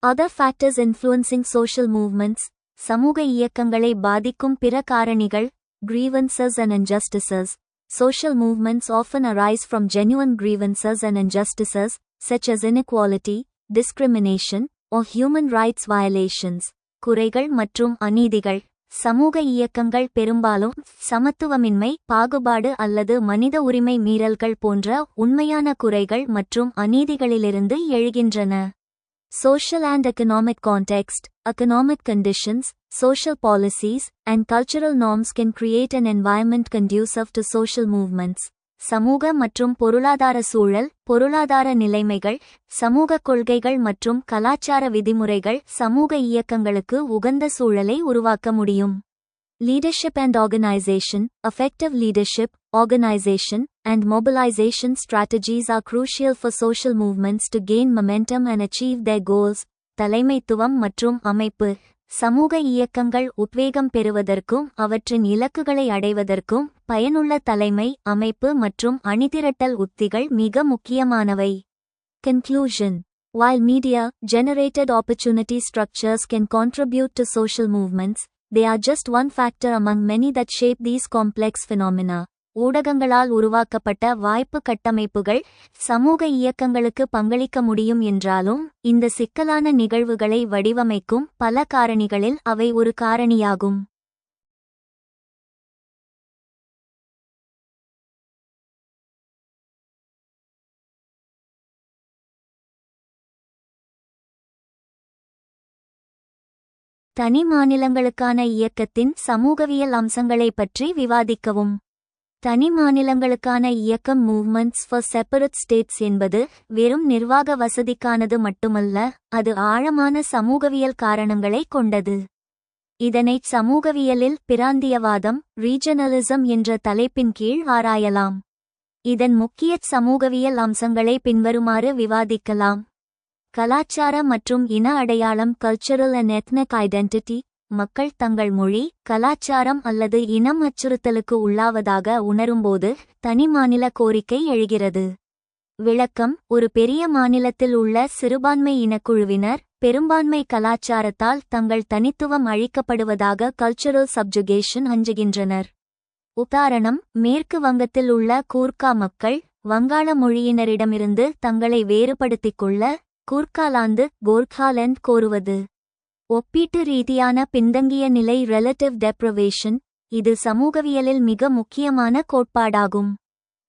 Other factors influencing social movements. சமூக இயக்கங்களை பாதிக்கும் பிற காரணிகள். Grievances and injustices. Social movements often arise from genuine grievances and injustices, such as inequality, discrimination, or human rights violations. குறைகள் மற்றும் அநீதிகள். சமூக இயக்கங்கள் பெரும்பாலும் சமத்துவமின்மை, பாகுபாடு அல்லது மனித உரிமை மீறல்கள் போன்ற உண்மையான குறைகள் மற்றும் அநீதிகளிலிருந்து எழுகின்றன. Social and economic context. Economic conditions, social policies, and cultural norms can create an environment conducive to social movements. சமூக மற்றும் பொருளாதார சூழல், பொருளாதார நிலைமைகள், சமூக கொள்கைகள் மற்றும் கலாச்சார விதிமுறைகள் சமூக இயக்கங்களுக்கு உகந்த சூழலை உருவாக்க முடியும். Leadership and organization. Effective leadership, organization, and mobilization strategies are crucial for social movements to gain momentum and achieve their goals. தலைமைத்துவம் மற்றும் அமைப்பு. சமூக இயக்கங்கள் உத்வேகம் பெறுவதற்கும் அவற்றின் இலக்குகளை அடைவதற்கும் பயனுள்ள தலைமை, அமைப்பு மற்றும் அணிதிரட்டல் உத்திகள் மிக முக்கியமானவை. Conclusion. While media-generated opportunity structures can contribute to social movements, they are just one factor among many that shape these complex phenomena. ஊடகங்களால் உருவாக்கப்பட்ட வாய்ப்பு கட்டமைப்புகள் சமூக இயக்கங்களுக்கு பங்களிக்க முடியும் என்றாலும், இந்த சிக்கலான நிகழ்வுகளை வடிவமைக்கும் பல காரணிகளில் அவை ஒரு காரணியாகும். தனி மாநிலங்களுக்கான இயக்கத்தின் சமூகவியல் அம்சங்களைப் பற்றி விவாதிக்கவும். தனி மாநிலங்களுக்கான இயக்கம் மூவ்மெண்ட்ஸ் ஃபார் செப்பரேட் ஸ்டேட்ஸ் என்பது வெறும் நிர்வாக வசதிக்கானது மட்டுமல்ல, அது ஆழமான சமூகவியல் காரணங்களைக் கொண்டது. இதனைச் சமூகவியலில் பிராந்தியவாதம், ரீஜனலிசம் என்ற தலைப்பின் கீழ் ஆராயலாம். இதன் முக்கிய சமூகவியல் அம்சங்களை பின்வருமாறு விவாதிக்கலாம். கலாச்சார மற்றும் இன அடையாளம். Cultural and ethnic identity. மக்கள் தங்கள் மொழி, கலாச்சாரம் அல்லது இனம் அச்சுறுத்தலுக்கு உள்ளாவதாக உணரும்போது தனி மாநில கோரிக்கை எழுகிறது. விளக்கம். ஒரு பெரிய மாநிலத்தில் உள்ள சிறுபான்மை இனக்குழுவினர் பெரும்பான்மை கலாச்சாரத்தால் தங்கள் தனித்துவம் அழிக்கப்படுவதாக கல்ச்சரல் சப்ஜுகேஷன் அஞ்சுகின்றனர். உதாரணம், மேற்கு வங்கத்தில் உள்ள கூர்க்கா மக்கள் வங்காள மொழியினரிடமிருந்து தங்களை வேறுபடுத்திக் கொள்ள கூர்க்காலாந்து கோர்க்காலண்ட் கோருவது. ஒப்பீட்டு ரீதியான பின்தங்கிய நிலை. ரெலட்டிவ் டெப்ரவேஷன். இது சமூகவியலில் மிக முக்கியமான கோட்பாடாகும்.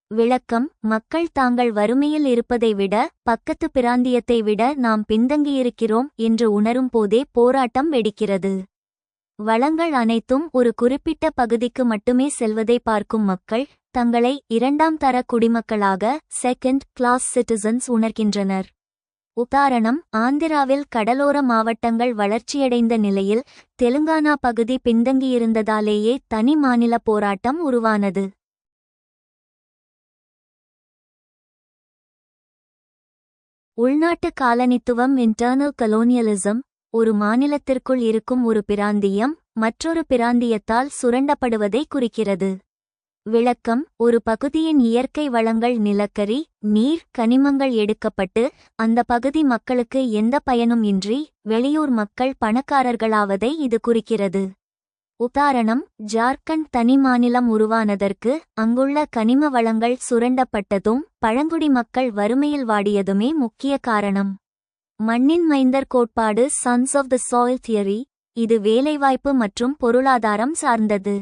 விளக்கம். மக்கள் தாங்கள் வறுமையில் இருப்பதை விட பக்கத்து பிராந்தியத்தை விட நாம் பின்தங்கியிருக்கிறோம் என்று உணரும் போதே போராட்டம் வெடிக்கிறது. வளங்கள் அனைத்தும் ஒரு குறிப்பிட்ட பகுதிக்கு மட்டுமே செல்வதை பார்க்கும் மக்கள் தங்களை இரண்டாம் தர குடிமக்களாக செகண்ட் கிளாஸ் சிட்டிசன்ஸ் உணர்கின்றனர். உதாரணம், ஆந்திராவில் கடலோர மாவட்டங்கள் வளர்ச்சியடைந்த நிலையில் தெலுங்கானா பகுதி பின்தங்கியிருந்ததாலேயே தனி மாநில போராட்டம் உருவானது. உள்நாட்டு காலனித்துவம். Internal colonialism. ஒரு மாநிலத்திற்குள் இருக்கும் ஒரு பிராந்தியம் மற்றொரு பிராந்தியத்தால் சுரண்டப்படுவதை குறிக்கிறது. விளக்கம்: ஒரு பகுதியின் இயற்கை வளங்கள் நிலக்கரி, நீர், கனிமங்கள் எடுக்கப்பட்டு அந்த பகுதி மக்களுக்கு எந்த பயனும் இன்றி வெளியூர் மக்கள் பணக்காரர்களாவதை இது குறிக்கிறது. உதாரணம்: ஜார்க்கண்ட் தனி மாநிலம் உருவானதற்கு அங்குள்ள கனிம வளங்கள் சுரண்டப்பட்டதும் பழங்குடி மக்கள் வறுமையில் வாடியதுமே முக்கிய காரணம். மண்ணின் மைந்தர் கோட்பாடு sons of the soil theory. இது வேலைவாய்ப்பு மற்றும் பொருளாதாரம் சார்ந்தது.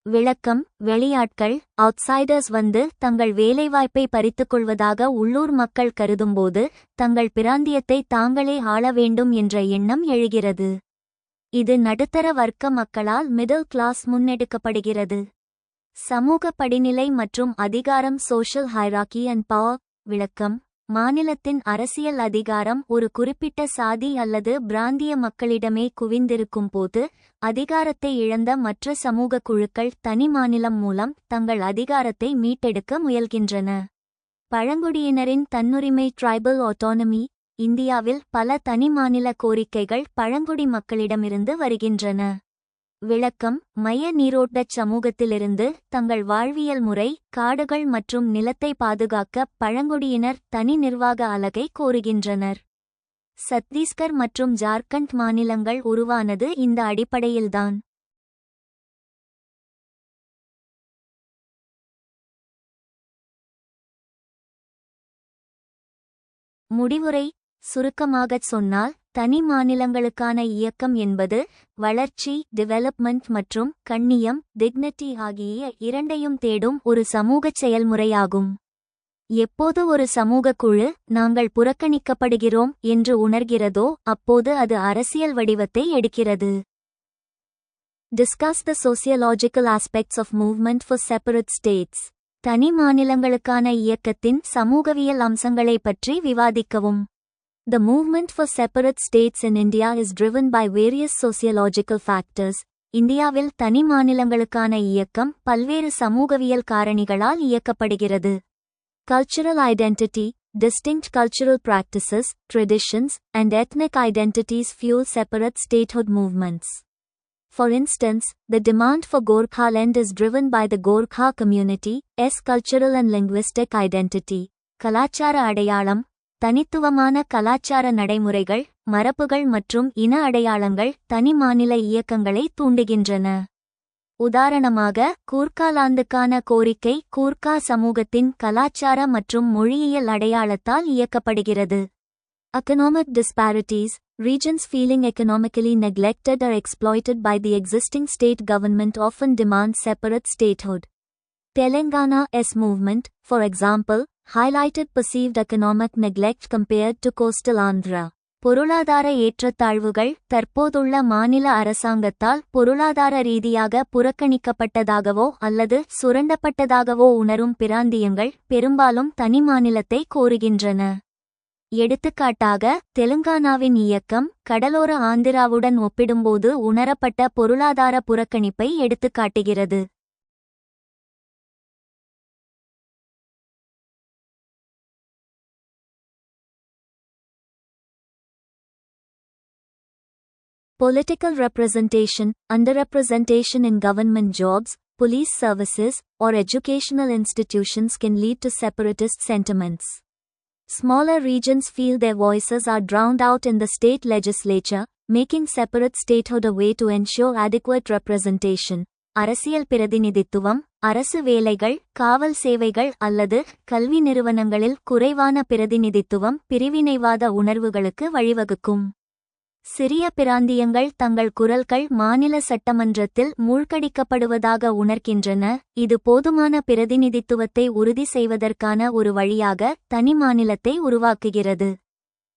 விளக்கம்: வெளியாட்கள் அவுட்சைடர்ஸ் வந்து தங்கள் வேலைவாய்ப்பை பறித்துக்கொள்வதாக உள்ளூர் மக்கள் கருதும்போது தங்கள் பிராந்தியத்தை தாங்களே ஆள வேண்டும் என்ற எண்ணம் எழுகிறது. இது நடுத்தர வர்க்க மக்களால் மிடில் கிளாஸ் முன்னெடுக்கப்படுகிறது. சமூக படிநிலை மற்றும் அதிகாரம் சோஷியல் ஹைரார்கி அண்ட் பவர். விளக்கம்: மாநிலத்தின் அரசியல் அதிகாரம் ஒரு குறிப்பிட்ட சாதி அல்லது பிராந்திய மக்களிடமே குவிந்திருக்கும் போது அதிகாரத்தை இழந்த மற்ற சமூக குழுக்கள் தனி மாநிலம் மூலம் தங்கள் அதிகாரத்தை மீட்டெடுக்க முயல்கின்றன. பழங்குடியினரின் தன்னுரிமை ட்ரைபல் ஆட்டோனமி. இந்தியாவில் பல தனி மாநில கோரிக்கைகள் பழங்குடி மக்களிடமிருந்து வருகின்றன. விளக்கம்: மைய நீரோட்டச் சமூகத்திலிருந்து தங்கள் வாழ்வியல் முறை, காடுகள் மற்றும் நிலத்தை பாதுகாக்க பழங்குடியினர் தனி நிர்வாக அலகை கோருகின்றனர். சத்தீஸ்கர் மற்றும் ஜார்க்கண்ட் மாநிலங்கள் உருவானது இந்த அடிப்படையில்தான். முடிவுரை: சுருக்கமாகச் சொன்னால், தனி மாநிலங்களுக்கான இயக்கம் என்பது வளர்ச்சி டெவலப்மெண்ட் மற்றும் கண்ணியம் டிக்னிட்டி ஆகிய இரண்டையும் தேடும் ஒரு சமூகச் செயல்முறையாகும். எப்போது ஒரு சமூக குழு நாங்கள் புறக்கணிக்கப்படுகிறோம் என்று உணர்கிறதோ அப்போது அது அரசியல் வடிவத்தை எடுக்கிறது. Discuss the sociological aspects of movement for separate states. தனி மாநிலங்களுக்கான இயக்கத்தின் சமூகவியல் அம்சங்களை பற்றி விவாதிக்கவும். The movement for separate states in India is driven by various sociological factors. இந்தியாவில் தனி மாநிலங்களுக்கான இயக்கம் பல்வேறு சமூகவியல் காரணிகளால் இயக்கப்படுகிறது. Cultural identity, distinct cultural practices, traditions, and ethnic identities fuel separate statehood movements. For instance, the demand for Gorkhaland is driven by the Gorkha community's cultural and linguistic identity. கலாச்சார அடையாளம், தனித்துவமான கலாச்சார நடைமுறைகள், மரபுகள் மற்றும் இன அடையாளங்கள் தனி மாநில இயக்கங்களை தூண்டுகின்றன. உதாரணமாக, கூர்க்காலாந்துக்கான கோரிக்கை கூர்க்கா சமூகத்தின் கலாச்சார மற்றும் மொழியியல் அடையாளத்தால் இயக்கப்படுகிறது. Economic disparities. Regions feeling economically neglected or exploited by the existing state government often demand separate statehood. Telangana's movement, for example, highlighted perceived economic neglect compared to coastal Andhra. பொருளாதார ஏற்றத்தாழ்வுகள் தற்போதுள்ள மாநில அரசாங்கத்தால் பொருளாதார ரீதியாக புறக்கணிக்கப்பட்டதாகவோ அல்லது சுரண்டப்பட்டதாகவோ உணரும் பிராந்தியங்கள் பெரும்பாலும் தனி மாநிலத்தை கோருகின்றன. எடுத்துக்காட்டாக, தெலுங்கானாவின் இயக்கம் கடலோர ஆந்திராவுடன் ஒப்பிடும்போது உணரப்பட்ட பொருளாதார புறக்கணிப்பை எடுத்துக்காட்டுகிறது. Political representation. Underrepresentation in government jobs, police services, or educational institutions can lead to separatist sentiments. Smaller regions feel their voices are drowned out in the state legislature, making separate statehood a way to ensure adequate representation. அரசியல் பிரதிநிதித்துவம், அரசு வேலைகள், காவல் சேவைகள் அல்லது கல்வி நிறுவனங்களில் குறைவான பிரதிநிதித்துவம் பிரிவினைவாத உணர்வுகளுக்கு வழிவகுக்கும். சிறிய பிராந்தியங்கள் தங்கள் குரல்கள் மாநில சட்டமன்றத்தில் மூழ்கடிக்கப்படுவதாக உணர்கின்றன. இது போதுமான பிரதிநிதித்துவத்தை உறுதி செய்வதற்கான ஒரு வழியாக தனி மாநிலத்தை உருவாக்குகிறது.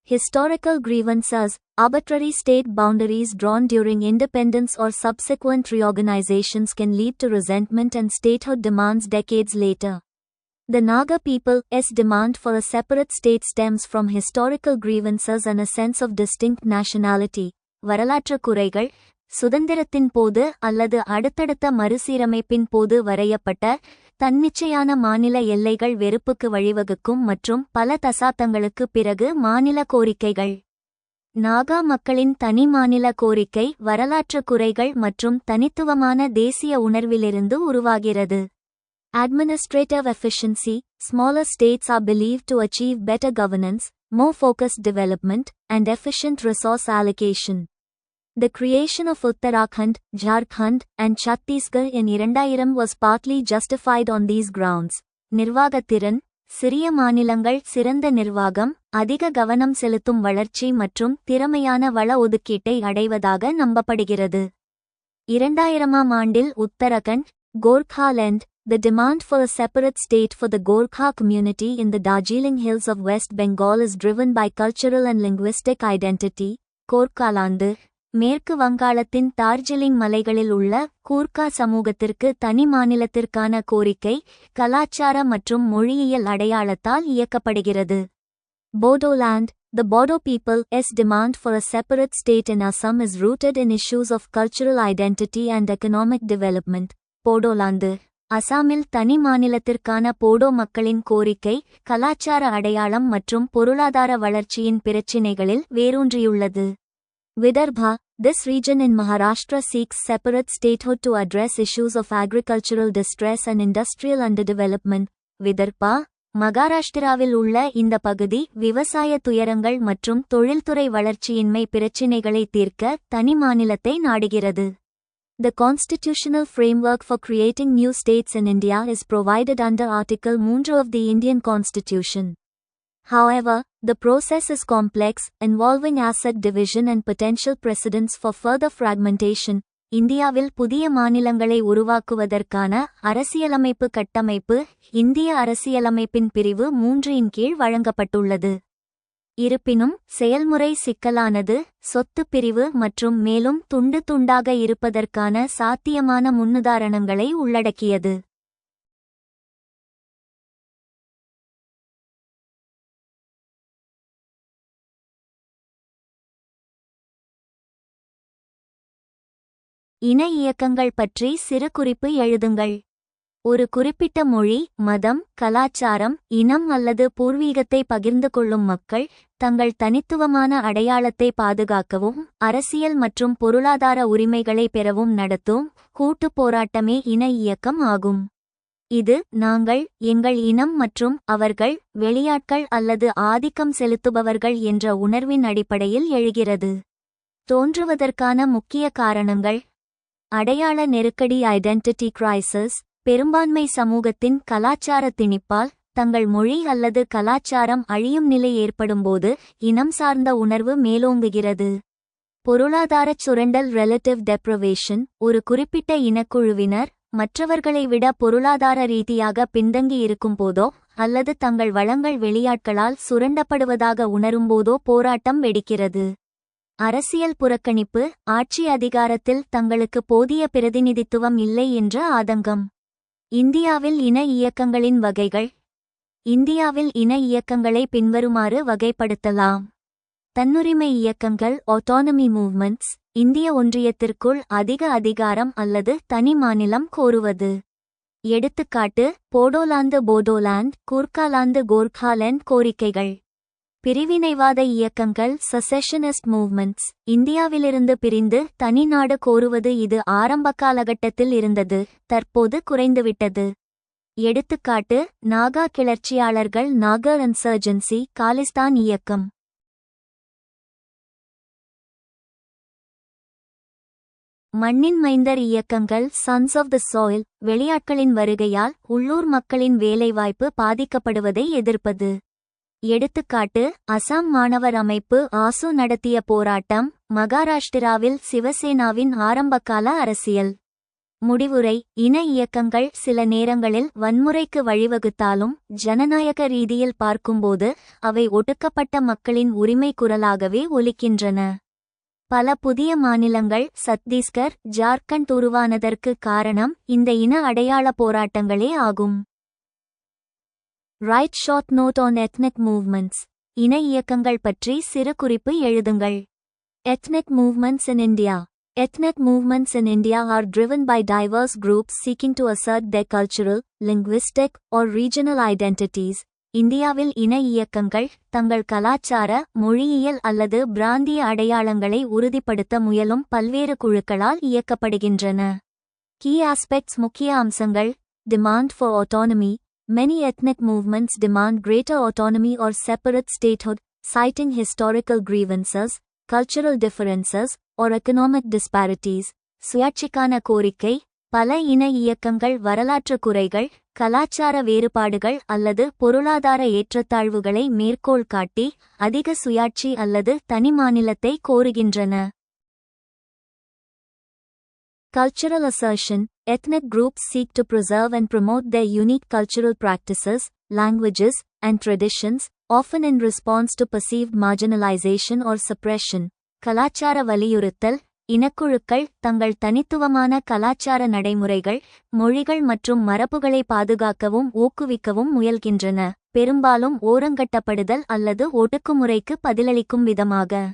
Historical grievances. Arbitrary state boundaries drawn during independence or subsequent reorganizations can lead to resentment and statehood demands decades later. The Naga people's demand for a separate state stems from historical grievances and a sense of distinct nationality. வரலாற்று குறைகள், சுதந்திரத்தின் போது அல்லது அடுத்தடுத்த மறுசீரமைப்பின் போது வரையப்பட்ட தன்னிச்சையான மாநில எல்லைகள் வெறுப்புக்கு வழிவகுக்கும் மற்றும் பல தசாப்தங்களுக்கு பிறகு மாநில கோரிக்கைகள். நாகா மக்களின் தனி மாநில கோரிக்கை வரலாற்று குறைகள் மற்றும் தனித்துவமான தேசிய உணர்விலிருந்து உருவாகிறது. Administrative efficiency. Smaller states are believed to achieve better governance, more focused development, and efficient resource allocation. The creation of Uttarakhand, Jharkhand, and Chhattisgarh in 2000 was partly justified on these grounds. நிர்வாகத்திறன். சிறிய மாநிலங்கள் சிறந்த நிர்வாகம், அதிக கவனம் செலுத்தும் வளர்ச்சி மற்றும் திறமையான வள ஒதுக்கீட்டை அடைவதாக நம்பப்படுகிறது. 2000ஆம் ஆண்டில் Uttarakhand, கோர்க்காலண்ட், the demand for a separate state for the Gorkha community in the Darjeeling Hills of West Bengal is driven by cultural and linguistic identity. கோர்க்காலாந்து. மேற்கு வங்காளத்தின் டார்ஜிலிங் மலைகளில் உள்ள கூர்க்கா சமூகத்திற்கு தனி மாநிலத்திற்கான கோரிக்கை கலாச்சார மற்றும் மொழியியல் அடையாளத்தால் இயக்கப்படுகிறது. Bodoland. The Bodo people's demand for a separate state in Assam is rooted in issues of cultural identity and economic development. Bodoland. அசாமில் தனி மாநிலத்திற்கான போடோ மக்களின் கோரிக்கை கலாச்சார அடையாளம் மற்றும் பொருளாதார வளர்ச்சியின் பிரச்சினைகளில் வேரூன்றியுள்ளது. Vidarbha. This region in Maharashtra seeks separate statehood to address issues of agricultural distress and industrial underdevelopment. Vidarbha. மகாராஷ்டிராவில் உள்ள இந்த பகுதி விவசாய துயரங்கள் மற்றும் தொழில்துறை வளர்ச்சியின்மை பிரச்சினைகளை தீர்க்க தனி மாநிலத்தை நாடுகிறது. The constitutional framework for creating new states in India is provided under Article 3 of the Indian Constitution. However, the process is complex, involving asset division and potential precedents for further fragmentation. இந்தியாவில் புதிய மாநிலங்களை உருவாக்குவதற்கான அரசியலமைப்பு கட்டமைப்பு இந்திய அரசியலமைப்பின் பிரிவு 3 இன் கீழ் வழங்கப்பட்டுள்ளது. இருப்பினும் செயல்முறை சிக்கலானது, சொத்து பிரிவு மற்றும் மேலும் துண்டு துண்டாக இருப்பதற்கான சாத்தியமான முன்னுதாரணங்களை உள்ளடக்கியது. இன இயக்கங்கள் பற்றி சிறு குறிப்பு எழுதுங்கள். ஒரு குறிப்பிட்ட மொழி, மதம், கலாச்சாரம், இனம் அல்லது பூர்வீகத்தை பகிர்ந்து கொள்ளும் மக்கள் தங்கள் தனித்துவமான அடையாளத்தை பாதுகாக்கவும் அரசியல் மற்றும் பொருளாதார உரிமைகளை பெறவும் நடத்தும் கூட்டுப் போராட்டமே இன இயக்கம் ஆகும். இது நாங்கள், எங்கள் இனம் மற்றும் அவர்கள் வெளியாட்கள் அல்லது ஆதிக்கம் செலுத்துபவர்கள் என்ற உணர்வின் அடிப்படையில் எழுகிறது. தோன்றுவதற்கான முக்கிய காரணங்கள்: அடையாள நெருக்கடி ஐடென்டிட்டி கிரைசிஸ். பெரும்பான்மை சமூகத்தின் கலாச்சார திணிப்பால் தங்கள் மொழி அல்லது கலாச்சாரம் அழியும் நிலை ஏற்படும்போது இனம் சார்ந்த உணர்வு மேலோங்குகிறது. பொருளாதாரச் சுரண்டல் ரிலேட்டிவ் டெப்ரவேஷன். ஒரு குறிப்பிட்ட இனக்குழுவினர் மற்றவர்களை விட பொருளாதார ரீதியாக பின்தங்கி இருக்கும்போதோ அல்லது தங்கள் வளங்கள் வெளியாட்களால் சுரண்டப்படுவதாக உணரும்போதோ போராட்டம் வெடிக்கிறது. அரசியல் புறக்கணிப்பு. ஆட்சி அதிகாரத்தில் தங்களுக்கு போதிய பிரதிநிதித்துவம் இல்லை என்ற ஆதங்கம். இந்தியாவில் இன இயக்கங்களின் வகைகள். இந்தியாவில் இன இயக்கங்களை பின்வருமாறு வகைப்படுத்தலாம். தன்னுரிமை இயக்கங்கள் ஆட்டோனமி மூவ்மெண்ட்ஸ். இந்திய ஒன்றியத்திற்குள் அதிக அதிகாரம் அல்லது தனி மாநிலம் கோருவது. எடுத்துக்காட்டு: போடோலாந்து போடோலாண்ட், கூர்க்காலாந்து கோர்க்காலேண்ட் கோரிக்கைகள். பிரிவினைவாத இயக்கங்கள் செசஷனிஸ்ட் மூவ்மெண்ட்ஸ். இந்தியாவிலிருந்து பிரிந்து தனி நாடு கோருவது. இது ஆரம்ப காலகட்டத்தில் இருந்தது, தற்போது குறைந்துவிட்டது. எடுத்துக்காட்டு: நாகா கிளர்ச்சியாளர்கள், நாகர் இன்சர்ஜென்சி, காலிஸ்தான் இயக்கம். மண்ணின் மைந்தர் இயக்கங்கள் சன்ஸ் ஆஃப் தி சாயில். வெளியாட்களின் வருகையால் உள்ளூர் மக்களின் வேலைவாய்ப்பு பாதிக்கப்படுவதை எதிர்ப்பது. எடுத்துக்காட்டு: அசாம் மாணவர் அமைப்பு ஆசு நடத்திய போராட்டம். மகாராஷ்டிராவில் சிவசேனாவின் ஆரம்பகால அரசியல். முடிவுரை: இன இயக்கங்கள் சில நேரங்களில் வன்முறைக்கு வழிவகுத்தாலும் ஜனநாயக ரீதியில் பார்க்கும்போது அவை ஒடுக்கப்பட்ட மக்களின் உரிமை குரலாகவே ஒலிக்கின்றன. பல புதிய மாநிலங்கள் சத்தீஸ்கர், ஜார்க்கண்ட் உருவானதற்கு காரணம் இந்த இன அடையாள போராட்டங்களே ஆகும். Write short note on ethnic movements. இன இயக்கங்கள் பற்றி சிறு குறிப்பு எழுதுங்கள். Ethnic movements in India. Ethnic movements in India are driven by diverse groups seeking to assert their cultural, linguistic, or regional identities. இந்தியாவில் இன இயக்கங்கள் தங்கள் கலாச்சார, மொழியியல் அல்லது பிராந்திய அடையாளங்களை உறுதிப்படுத்த முயலும் பல்வேறு குழுக்களால் இயக்கப்படுகின்றன. Key aspects. முக்கிய அம்சங்கள்: demand for autonomy. Many ethnic movements demand greater autonomy or separate statehood, citing historical grievances, cultural differences, or economic disparities. சுயாட்சிக்கான கோரிக்கை. பல இன இயக்கங்கள் வரலாற்று குறைகள், கலாச்சார வேறுபாடுகள் அல்லது பொருளாதார ஏற்றத்தாழ்வுகளை மேற்கோள் காட்டி அதிக சுயாட்சி அல்லது தனி மாநிலத்தை கோருகின்றன. Cultural assertion. Ethnic groups seek to preserve and promote their unique cultural practices, languages, and traditions, often in response to perceived marginalization or suppression. கலாச்சார வலியுறுத்தல். இனக்குழுக்கள் தங்கள் தனித்துவமான கலாச்சார நடைமுறைகள், மொழிகள் மற்றும் மரபுகளை பாதுகாக்கவும் ஊக்குவிக்கவும் முயல்கின்றன, பெரும்பாலும் ஓரங்கட்டப்படுதல் அல்லது ஒடுக்குமுறைக்கு பதிலளிக்கும் விதமாக.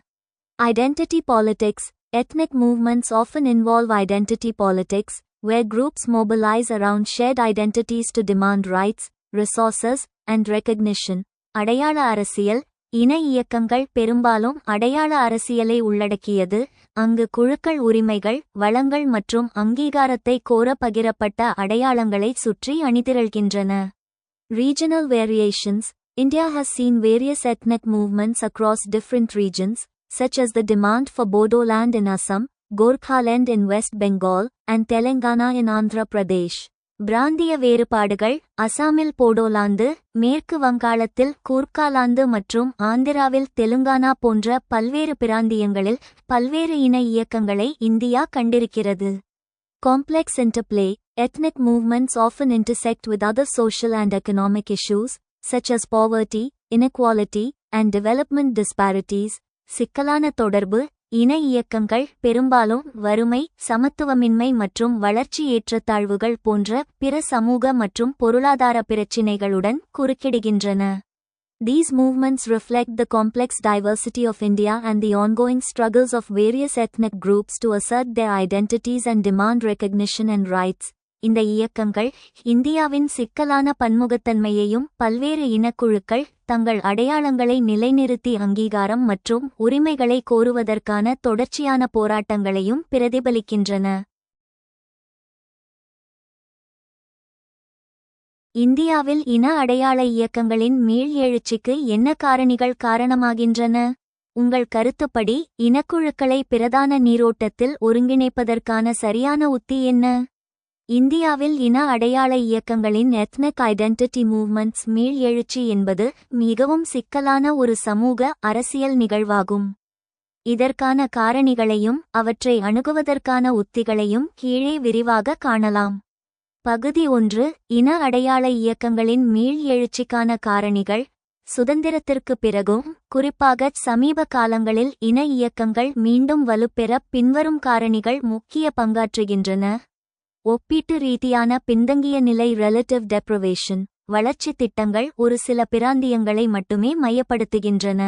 Identity politics. Ethnic movements often involve identity politics, where groups mobilize around shared identities to demand rights, resources, and recognition. அடையாள அரசியல். இன இயக்கங்கள் பெரும்பாலும் அடையாள அரசியலை உள்ளடக்கியது, அங்கு குழுக்கள் உரிமைகள், வளங்கள் மற்றும் அங்கீகாரத்தை கோர பகிரப்பட்ட அடையாளங்களை சுற்றி அணிதிரள்கின்றன. Regional variations. India has seen various ethnic movements across different regions, such as the demand for Bodoland in Assam, Gorkhaland in West Bengal, and Telangana in Andhra Pradesh. பிராந்திய வேறுபாடுகள். அசாமில் போடோலாந்து, மேற்கு வங்காளத்தில் கூர்காலாந்து மற்றும் ஆந்திராவில் தெலுங்கானா போன்ற பல்வேறு பிராந்தியங்களில் பல்வேறு இன இயக்கங்களை India கண்டிருக்கிறது. Complex interplay. Ethnic movements often intersect with other social and economic issues, such as poverty, inequality, and development disparities. சிக்கலான தொடர்பு. இன இயக்கங்கள் பெரும்பாலும் வறுமை, சமத்துவமின்மை மற்றும் வளர்ச்சி ஏற்றத்தாழ்வுகள் போன்ற பிற சமூக மற்றும் பொருளாதார பிரச்சினைகளுடன் குறுக்கிடுகின்றன. These movements reflect the complex diversity of India and the ongoing struggles of various ethnic groups to assert their identities and demand recognition and rights. இந்த இயக்கங்கள் இந்தியாவின் சிக்கலான பன்முகத்தன்மையையும் பல்வேறு இனக்குழுக்கள் தங்கள் அடையாளங்களை நிலைநிறுத்தி அங்கீகாரம் மற்றும் உரிமைகளை கோருவதற்கான தொடர்ச்சியான போராட்டங்களையும் பிரதிபலிக்கின்றன. இந்தியாவில் இன அடையாள இயக்கங்களின் மீள் எழுச்சிக்கு என்ன காரணிகள் காரணமாகின்றன? உங்கள் கருத்துப்படி இனக்குழுக்களை பிரதான நீரோட்டத்தில் ஒருங்கிணைப்பதற்கான சரியான உத்தி என்ன? இந்தியாவில் இன அடையாள இயக்கங்களின் எத்னிக் ஐடென்டிட்டி மூவ்மெண்ட்ஸ் மீள் எழுச்சி என்பது மிகவும் சிக்கலான ஒரு சமூக அரசியல் நிகழ்வாகும். இதற்கான காரணிகளையும் அவற்றை அணுகுவதற்கான உத்திகளையும் கீழே விரிவாக காணலாம். பகுதி 1. இன அடையாள இயக்கங்களின் மீள் எழுச்சிக்கான காரணிகள். சுதந்திரத்திற்கு பிறகும் குறிப்பாக சமீப காலங்களில் இன இயக்கங்கள் மீண்டும் வலுப்பெற பின்வரும் காரணிகள் முக்கிய பங்காற்றுகின்றன. ஒப்பீட்டு ரீதியான பின்தங்கிய நிலை relative deprivation. வளர்ச்சி திட்டங்கள் ஒரு சில பிராந்தியங்களை மட்டுமே மையப்படுத்துகின்றன.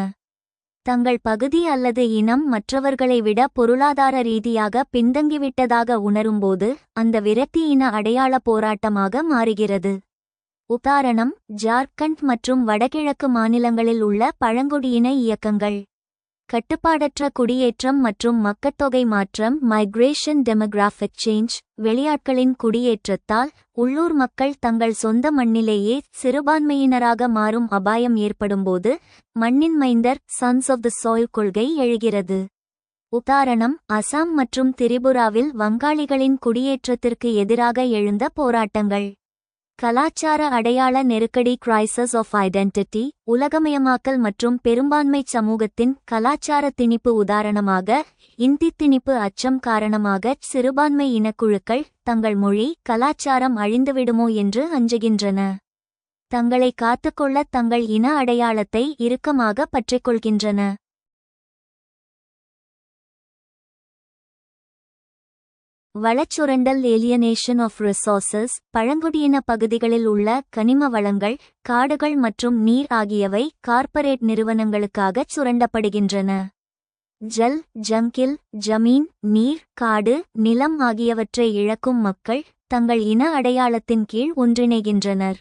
தங்கள் பகுதி அல்லது இனம் மற்றவர்களை விட பொருளாதார ரீதியாக பின்தங்கிவிட்டதாக உணரும்போது அந்த விரக்தி இன அடையாள போராட்டமாக மாறுகிறது. உதாரணம், ஜார்க்கண்ட் மற்றும் வடகிழக்கு மாநிலங்களில் உள்ள பழங்குடியின இயக்கங்கள். கட்டுப்பாடற்ற குடியேற்றம் மற்றும் மக்கட்தொகை மாற்றம் மைக்ரேஷன் டெமோகிராஃபிக் சேஞ்ச். வெளியாட்களின் குடியேற்றத்தால் உள்ளூர் மக்கள் தங்கள் சொந்த மண்ணிலேயே சிறுபான்மையினராக மாறும் அபாயம் ஏற்படும்போது மண்ணின் மைந்தர் சன்ஸ் ஆஃப் த சாயில் கொள்கை எழுகிறது. உதாரணம், அசாம் மற்றும் திரிபுராவில் வங்காளிகளின் குடியேற்றத்திற்கு எதிராக எழுந்த போராட்டங்கள். கலாச்சார அடையாள நெருக்கடி கிரைசிஸ் ஆஃப் ஐடென்டிட்டி. உலகமயமாக்கல் மற்றும் பெரும்பான்மை சமூகத்தின் கலாச்சார திணிப்பு. உதாரணமாக, இந்தி திணிப்பு அச்சம் காரணமாக சிறுபான்மை இனக்குழுக்கள் தங்கள் மொழி, கலாச்சாரம் அழிந்துவிடுமோ என்று அஞ்சுகின்றன. தங்களை காத்துக்கொள்ள தங்கள் இன அடையாளத்தை இறுக்கமாக பற்றிக்கொள்கின்றன. வளச்சுரண்டல் ஏலியனேஷன் ஆஃப் ரிசோர்சஸ். பழங்குடியின பகுதிகளில் உள்ள கனிம வளங்கள், காடுகள் மற்றும் நீர் ஆகியவை கார்ப்பரேட் நிறுவனங்களுக்காக சுரண்டப்படுகின்றன. ஜல், ஜங்கில், ஜமீன், நீர், காடு, நிலம் ஆகியவற்றை இழக்கும் மக்கள் தங்கள் இன அடையாளத்தின் கீழ் ஒன்றிணைகின்றனர்.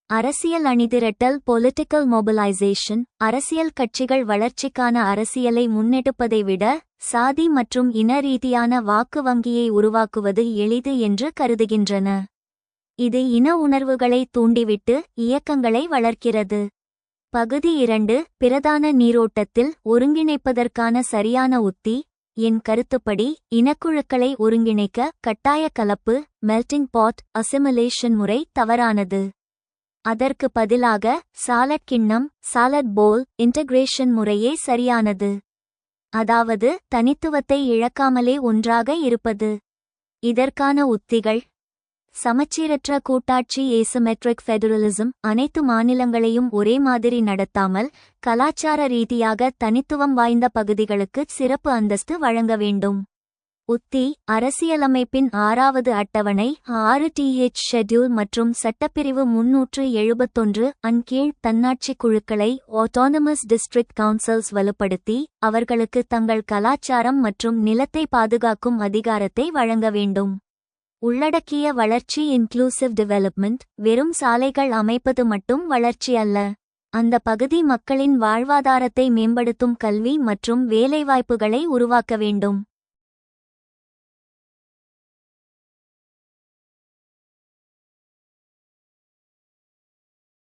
அரசியல் அணிதிரட்டல் பொலிட்டிக்கல் மொபிலைசேஷன். அரசியல் கட்சிகள் வளர்ச்சிக்கான அரசியலை முன்னெடுப்பதை விட சாதி மற்றும் இன ரீதியான வாக்கு வங்கியை உருவாக்குவது எளிது என்று கருதுகின்றன. இது இன உணர்வுகளை தூண்டிவிட்டு இயக்கங்களை வளர்க்கிறது. பகுதி 2 பிரதான நீரோட்டத்தில் ஒருங்கிணைப்பதற்கான சரியான உத்தி. என் கருத்துப்படி இனக்குழுக்களை ஒருங்கிணைக்க கட்டாய கலப்பு மெல்டிங் பாட் அசிமுலேஷன் முறை தவறானது. அதற்கு பதிலாக சாலட் கிண்ணம் சாலட் போல் இன்டகிரேஷன் முறையே சரியானது. அதாவது தனித்துவத்தை இழக்காமலே ஒன்றாக இருப்பது. இதற்கான உத்திகள்: சமச்சீரற்ற கூட்டாட்சி ஏசிமெட்ரிக் ஃபெடரலிசம். அனைத்து மாநிலங்களையும் ஒரே மாதிரி நடத்தாமல் கலாச்சார ரீதியாக தனித்துவம் வாய்ந்த பகுதிகளுக்கு சிறப்பு அந்தஸ்து வழங்க வேண்டும். உத்தி: அரசியலமைப்பின் 6வது அட்டவணை 6th ஷெட்யூல் மற்றும் சட்டப்பிரிவு 371 அன் கீழ் தன்னாட்சி குழுக்களை ஆட்டோனமஸ் டிஸ்ட்ரிக்ட் கவுன்சில்ஸ் வலுப்படுத்தி அவர்களுக்கு தங்கள் கலாச்சாரம் மற்றும் நிலத்தை பாதுகாக்கும் அதிகாரத்தை வழங்க வேண்டும். உள்ளடக்கிய வளர்ச்சி இன்க்ளூசிவ் டெவலப்மெண்ட். வெறும் சாலைகள் அமைப்பது மட்டும் வளர்ச்சி அல்ல. அந்த பகுதி மக்களின் வாழ்வாதாரத்தை மேம்படுத்தும் கல்வி மற்றும் வேலைவாய்ப்புகளை உருவாக்க வேண்டும்.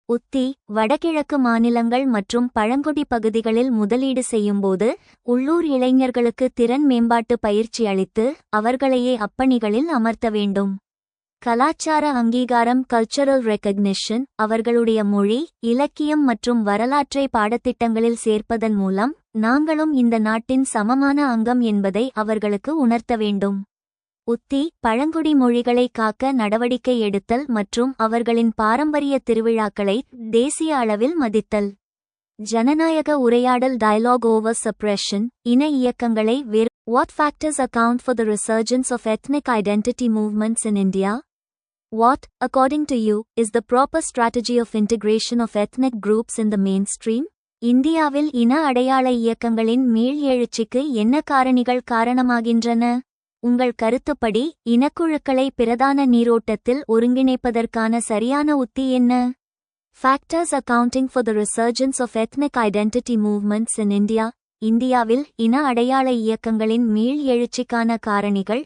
உத்தி: வடகிழக்கு மாநிலங்கள் மற்றும் பழங்குடி பகுதிகளில் முதலீடு செய்யும்போது உள்ளூர் இளைஞர்களுக்கு திறன் மேம்பாட்டு பயிற்சி அளித்து அவர்களையே அப்பணிகளில் அமர்த்த வேண்டும். கலாச்சார அங்கீகாரம் கல்ச்சரல் ரெகக்னிஷன். அவர்களுடைய மொழி, இலக்கியம் மற்றும் வரலாற்றை பாடத்திட்டங்களில் சேர்ப்பதன் மூலம் நாங்களும் இந்த நாட்டின் சமமான அங்கம் என்பதை அவர்களுக்கு உணர்த்த வேண்டும். உத்தி: பழங்குடி மொழிகளை காக்க நடவடிக்கை எடுத்தல் மற்றும் அவர்களின் பாரம்பரிய திருவிழாக்களை தேசிய அளவில் மதித்தல். ஜனநாயக உரையாடல் டயலாக் ஓவர் சப்ரெஷன். இன இயக்கங்களை வேறு. What factors account for the resurgence of ethnic identity movements in India? What, according to you, is the proper strategy of integration of ethnic groups in the mainstream? இந்தியாவில் இன அடையாள இயக்கங்களின் மீள் எழுச்சிக்கு என்ன காரணிகள் காரணமாகின்றன? உங்கள் கருத்துப்படி இனக்குழுக்களை பிரதான நீரோட்டத்தில் ஒருங்கிணைப்பதற்கான சரியான உத்தி என்ன? Factors accounting for the resurgence of ethnic identity movements in India. இந்தியாவில் இன அடையாள இயக்கங்களின் மீள் எழுச்சிக்கான காரணிகள்.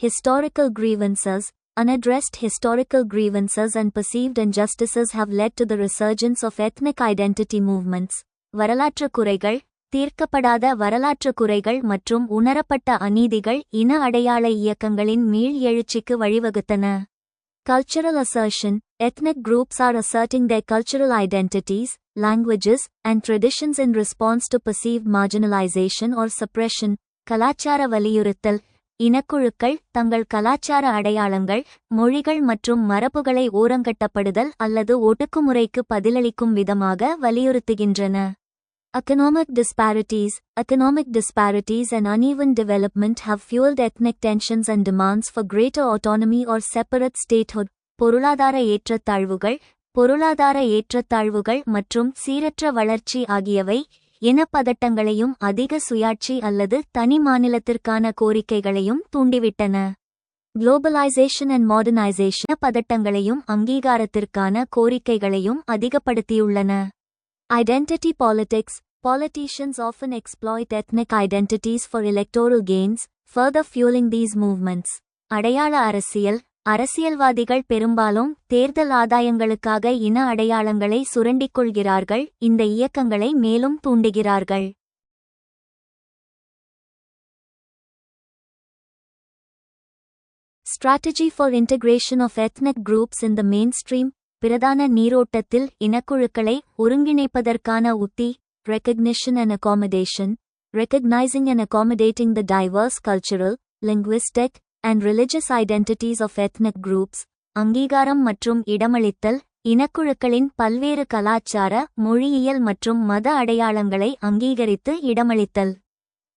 Historical grievances. Unaddressed historical grievances and perceived injustices have led to the resurgence of ethnic identity movements. வரலாற்று குறைகள். தீர்க்கப்படாத வரலாற்று குறைகள் மற்றும் உணரப்பட்ட அநீதிகள் இன அடையாள இயக்கங்களின் மீள் எழுச்சிக்கு வழிவகுத்தன. Cultural assertion. Ethnic groups are asserting their cultural identities, languages, and traditions in response to perceived marginalization or suppression. கலாச்சார வலியுறுத்தல். இனக்குழுக்கள் தங்கள் கலாச்சார அடையாளங்கள், மொழிகள் மற்றும் மரபுகளை ஓரங்கட்டப்படுதல் அல்லது ஒடுக்குமுறைக்கு பதிலளிக்கும் விதமாக வலியுறுத்துகின்றன. Economic disparities. Economic disparities and uneven development have fueled ethnic tensions and demands for greater autonomy or separate statehood. பொருளாதார ஏற்றத்தாழ்வுகள் மற்றும் சீரற்ற வளர்ச்சி ஆகியவை இனப்பதட்டங்களையும் அதிக சுயாட்சி அல்லது தனி மாநிலத்திற்கான கோரிக்கைகளையும் தூண்டிவிட்டன. Globalization and modernization பதட்டங்களையும் அங்கீகாரத்திற்கான கோரிக்கைகளையும் அதிகப்படுத்தியுள்ளன. Identity politics. Politicians often exploit ethnic identities for electoral gains, further fueling these movements. அடையாள அரசியல். அரசியல்வாதிகள் பெரும்பாலும் தேர்தல் ஆதாயங்களுக்காக இன அடையாளங்களை சுரண்டிக் கொள்கிறார்கள், இந்த இயக்கங்களை மேலும் தூண்டுகிறார்கள். Strategy for integration of ethnic groups in the mainstream. பிரதான நீரோட்டத்தில் இனக்குழுக்களை ஒருங்கிணைப்பதற்கான உத்தி. Recognition and accommodation. Recognizing and accommodating the diverse cultural, linguistic, and religious identities of ethnic groups. அங்கீகாரம் மற்றும் இடமளித்தல். இனக்குழுக்களின் பல்வேறு கலாச்சார, மொழியியல் மற்றும் மத அடையாளங்களை அங்கீகரித்து இடமளித்தல்.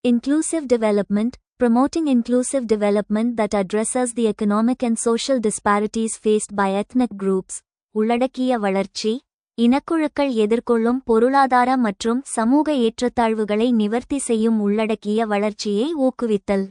Inclusive development. Promoting inclusive development that addresses the economic and social disparities faced by ethnic groups. உள்ளடக்கிய வளர்ச்சி. இனக்குழுக்கள் எதிர்கொள்ளும் பொருளாதார மற்றும் சமூக ஏற்றத்தாழ்வுகளை நிவர்த்தி செய்யும் உள்ளடக்கிய வளர்ச்சியை ஊக்குவித்தல்.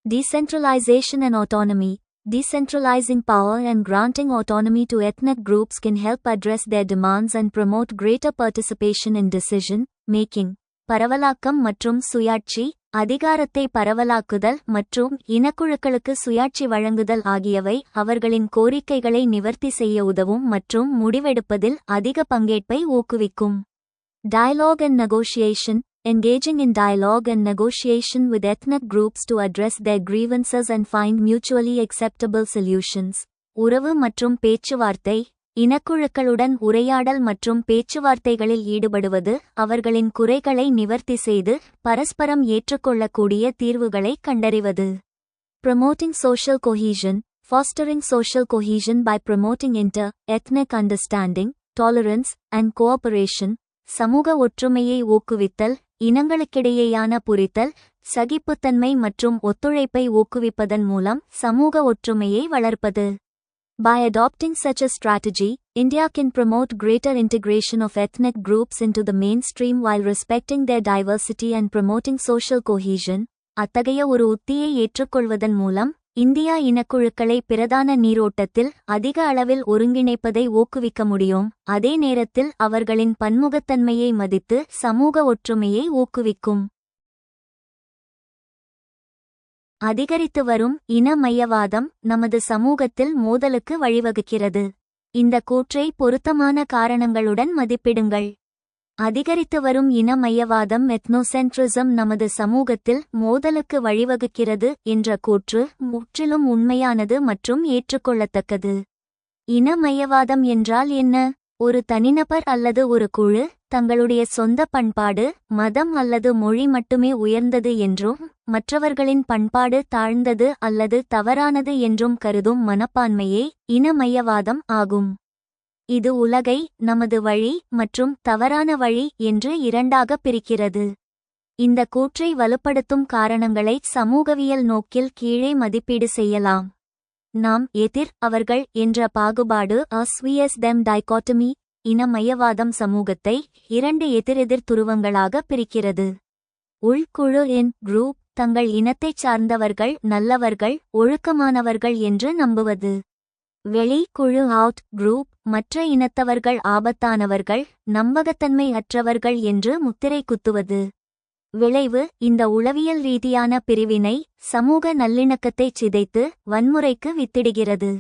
Decentralization and autonomy. Decentralizing power and granting autonomy to ethnic groups can help address their demands and promote greater participation in decision making. பரவலாக்கம் மற்றும் சுயாட்சி. அதிகாரத்தை பரவலாக்குதல் மற்றும் இனக்குழுக்களுக்கு சுயாட்சி வழங்குதல் ஆகியவை அவர்களின் கோரிக்கைகளை நிவர்த்தி செய்ய உதவும் மற்றும் முடிவெடுப்பதில் அதிக பங்கேற்பை ஊக்குவிக்கும். Dialogue and negotiation. Engaging in dialogue and negotiation with ethnic groups to address their grievances and find mutually acceptable solutions. உறவு மற்றும் பேச்சுவார்த்தை. இனக்குழுக்களுடன் உரையாடல் மற்றும் பேச்சுவார்த்தைகளில் ஈடுபடுவது அவர்களின் குறைகளை நிவர்த்தி செய்து பரஸ்பரம் ஏற்றுக்கொள்ளக்கூடிய தீர்வுகளை கண்டறிவது. Promoting social cohesion. Fostering social cohesion by promoting inter-ethnic understanding, tolerance, and cooperation. சமூக ஒற்றுமையை ஊக்குவித்தல், இனங்களுக்கிடையேயான புரிதல், சகிப்புத்தன்மை மற்றும் ஒத்துழைப்பை ஊக்குவிப்பதன் மூலம் சமூக ஒற்றுமையை வளர்ப்பது. By adopting such a strategy, India can promote greater integration of ethnic groups into the mainstream while respecting their diversity and promoting social cohesion. அத்தகைய ஒரு உத்தியை ஏற்றுக்கொள்வதன் மூலம் இந்தியா இனக்குழுக்களை பிரதான நீரோட்டத்தில் அதிக அளவில் ஒருங்கிணைப்பதை ஊக்குவிக்க முடியும், அதே நேரத்தில் அவர்களின் பன்முகத்தன்மையை மதித்து சமூக ஒற்றுமையை ஊக்குவிக்கும். அதிகரித்து வரும் இன மையவாதம் நமது சமூகத்தில் மோதலுக்கு வழிவகுக்கிறது. இந்த கூற்றை பொருத்தமான காரணங்களுடன் மதிப்பிடுங்கள். அதிகரித்து வரும் இன மையவாதம் எத்னோசென்ட்ரிசம் நமது சமூகத்தில் மோதலுக்கு வழிவகுக்கிறது என்ற கூற்று முற்றிலும் உண்மையானது மற்றும் ஏற்றுக்கொள்ளத்தக்கது. இன மையவாதம் என்றால் என்ன? ஒரு தனிநபர் அல்லது ஒரு குழு தங்களுடைய சொந்த பண்பாடு, மதம் அல்லது மொழி மட்டுமே உயர்ந்தது என்றும் மற்றவர்களின் பண்பாடு தாழ்ந்தது அல்லது தவறானது என்றும் கருதும் மனப்பான்மையே இன மையவாதம் ஆகும். இது உலகை நமது வழி மற்றும் தவறான வழி என்று இரண்டாக பிரிக்கிறது. இந்த கூற்றை வலுப்படுத்தும் காரணங்களை சமூகவியல் நோக்கில் கீழே மதிப்பீடு செய்யலாம். நாம் எதிர் அவர்கள் என்ற பாகுபாடு அஸ்வியஸ் தெம் டைகாட்டமி. இன மையவாதம் சமூகத்தை இரண்டு எதிரெதிர் துருவங்களாக பிரிக்கிறது. உள்குழு இன் குரூப் தங்கள் இனத்தைச் சார்ந்தவர்கள் நல்லவர்கள் ஒழுக்கமானவர்கள் என்று நம்புவது. வெளி குழு அவுட் குரூப் மற்ற இனத்தவர்கள் ஆபத்தானவர்கள் நம்பகத்தன்மை அற்றவர்கள் என்று முத்திரை குத்துவது. விளைவு இந்த உளவியல் ரீதியான பிரிவினை சமூக நல்லிணக்கத்தைச் சிதைத்து வன்முறைக்கு வித்திடுகிறது.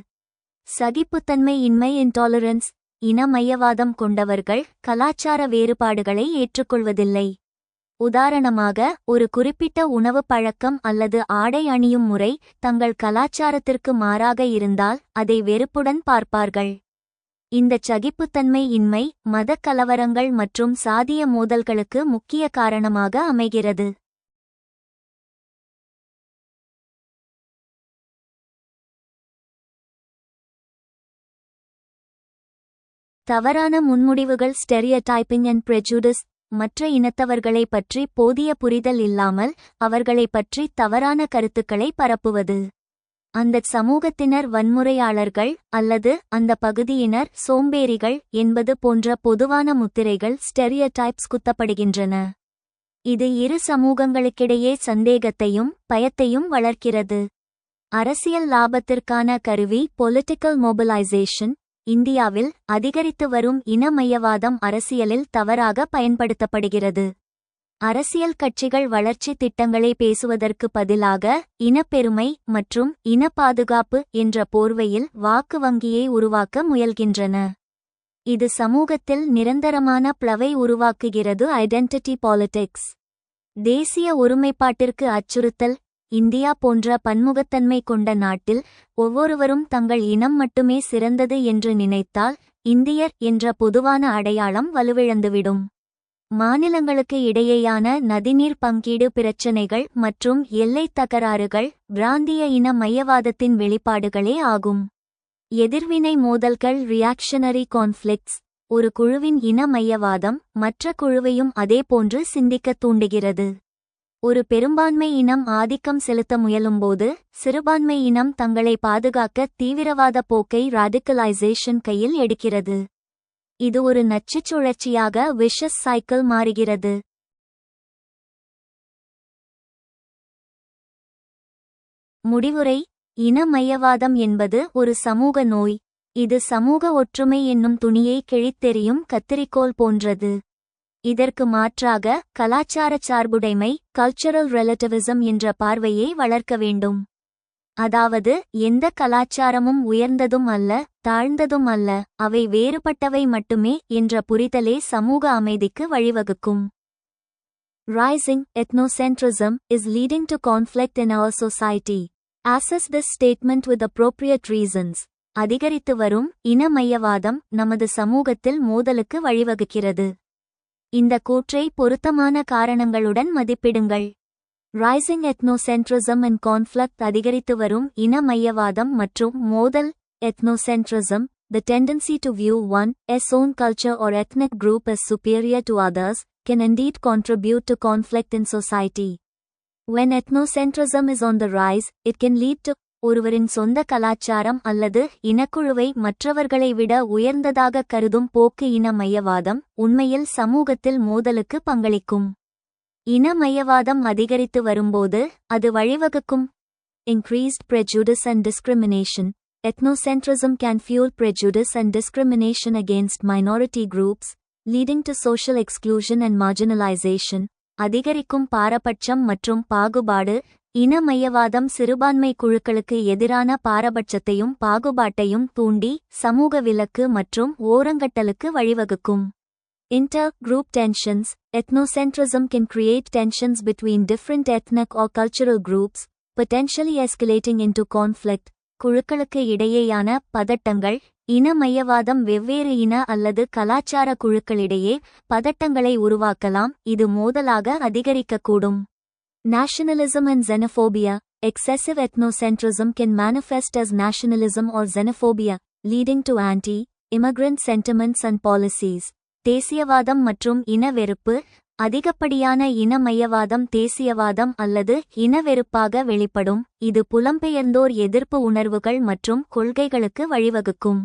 சகிப்புத்தன்மை இன்மை இன்டாலரன்ஸ். இன மையவாதம் கொண்டவர்கள் கலாச்சார வேறுபாடுகளை ஏற்றுக்கொள்வதில்லை. உதாரணமாக, ஒரு குறிப்பிட்ட உணவு பழக்கம் அல்லது ஆடை அணியும் முறை தங்கள் கலாச்சாரத்திற்கு மாறாக இருந்தால் அதை வெறுப்புடன் பார்ப்பார்கள். இந்த சகிப்புத்தன்மை இன்மை மதக் கலவரங்கள் மற்றும் சாதிய மோதல்களுக்கு முக்கிய காரணமாக அமைகிறது. தவறான முன்முடிவுகள் ஸ்டெரியோடைப்பிங் அண்ட் ப்ரெஜுடிஸ். மற்ற இனத்தவர்களை பற்றி போதிய புரிதல் இல்லாமல் அவர்களை பற்றி தவறான கருத்துக்களை பரப்புவது. அந்த சமூகத்தினர் வன்முறையாளர்கள் அல்லது அந்த பகுதியினர் சோம்பேறிகள் என்பது போன்ற பொதுவான முத்திரைகள் ஸ்டெரியோடைப்ஸ் குத்தப்படுகின்றன. இது இரு சமூகங்களுக்கிடையே சந்தேகத்தையும் பயத்தையும் வளர்க்கிறது. அரசியல் லாபத்திற்கான கருவி பொலிட்டிக்கல் மொபிலைசேஷன். இந்தியாவில் அதிகரித்து வரும் இன மையவாதம் அரசியலில் தவறாக பயன்படுத்தப்படுகிறது. அரசியல் கட்சிகள் வளர்ச்சி திட்டங்களை பேசுவதற்கு பதிலாக இனப்பெருமை மற்றும் இன பாதுகாப்பு என்ற போர்வையில் வாக்கு வங்கியை உருவாக்க முயல்கின்றன. இது சமூகத்தில் நிரந்தரமான பிளவை உருவாக்குகிறது. Identity politics. தேசிய ஒருமைப்பாட்டிற்கு அச்சுறுத்தல். இந்தியா போன்ற பன்முகத்தன்மை கொண்ட நாட்டில் ஒவ்வொருவரும் தங்கள் இனம் மட்டுமே சிறந்தது என்று நினைத்தால் இந்தியர் என்ற பொதுவான அடையாளம் வலுவிழந்துவிடும். மாநிலங்களுக்கு இடையேயான நதிநீர் பங்கீடு பிரச்சினைகள் மற்றும் எல்லைத் தகராறுகள் பிராந்திய இன மையவாதத்தின் வெளிப்பாடுகளே ஆகும். எதிர்வினை மோதல்கள் ரியாக்ஷனரி கான்ஃப்ளிக்ட்ஸ். ஒரு குழுவின் இன மையவாதம் மற்ற குழுவையும் அதேபோன்று சிந்திக்கத் தூண்டுகிறது. ஒரு பெரும்பான்மை இனம் ஆதிக்கம் செலுத்த முயலும்போது சிறுபான்மை இனம் தங்களை பாதுகாக்க தீவிரவாத போக்கை ராடிக்கலைசேஷன் கையில் எடுக்கிறது. இது ஒரு நச்சுச் சுழற்சியாக விஷஸ் சைக்கிள் மாறுகிறது. முடிவுரை. இன மையவாதம் என்பது ஒரு சமூக நோய். இது சமூக ஒற்றுமை என்னும் துணியை கிழித்தெறியும் கத்தரிக்கோல் போன்றது. இதற்கு மாற்றாக கலாச்சாரச் சார்புடைமை கல்ச்சரல் ரெலட்டிவிசம் என்ற பார்வையை வளர்க்க வேண்டும். அதாவது எந்த கலாச்சாரமும் உயர்ந்ததும் அல்ல தாழ்ந்ததும் அல்ல, அவை வேறுபட்டவை மட்டுமே என்ற புரிதலே சமூக அமைதிக்கு வழிவகுக்கும். Rising ethnocentrism is leading to conflict in our society. Assess this statement with appropriate reasons. அதிகரித்து வரும் இன மையவாதம் நமது சமூகத்தில் மோதலுக்கு வழிவகுக்கிறது. இந்த கூற்றை பொருத்தமான காரணங்களுடன் மதிப்பிடுங்கள். Rising ethnocentrism and conflict அதிகரித்து வரும் இன மையவாதம் மற்றும் மோதல். Ethnocentrism, the tendency to view one's own culture or ethnic group as superior to others, can indeed contribute to conflict in society. When ethnocentrism is on the rise, it can lead to ஒருவரின் சொந்த கலாச்சாரம் அல்லது இனக்குழுவை மற்றவர்களை விட உயர்ந்ததாக கருதும் போக்கு. இன மையவாதம் உண்மையில் சமூகத்தில் மோதலுக்கு பங்களிக்கும். இன மையவாதம் அதிகரித்து வரும்போது அது வழிவகுக்கும் increased prejudice and discrimination. Ethnocentrism can fuel prejudice and discrimination against minority groups, leading to social exclusion and marginalization. அதிகரிக்கும் பாரபட்சம் மற்றும் பாகுபாடு. இன மையவாதம் சிறுபான்மை குழுக்களுக்கு எதிரான பாரபட்சத்தையும் பாகுபாட்டையும் தூண்டி சமூக விலக்கு மற்றும் ஓரங்கட்டலுக்கு வழிவகுக்கும். Inter-group tensions. Ethnocentrism can create tensions between different ethnic or cultural groups, potentially escalating into conflict. குழுக்களுக்கு இடையேயான பதட்டங்கள். இன மையவாதம் வெவ்வேறு இன அல்லது கலாச்சார குழுக்களிடையே பதட்டங்களை உருவாக்கலாம், இது மோதலாக அதிகரிக்கக்கூடும். Nationalism and xenophobia. Excessive ethnocentrism can manifest as nationalism or xenophobia, leading to anti-immigrant sentiments and policies. தேசியவாதம் மற்றும் இன வெறுப்பு. அதிகப்படியான இன மையவாதம் தேசியவாதம் அல்லது இனவெறுப்பாக வெளிப்படும், இது புலம்பெயர்ந்தோர் எதிர்ப்பு உணர்வுகள் மற்றும் கொள்கைகளுக்கு வழிவகுக்கும்.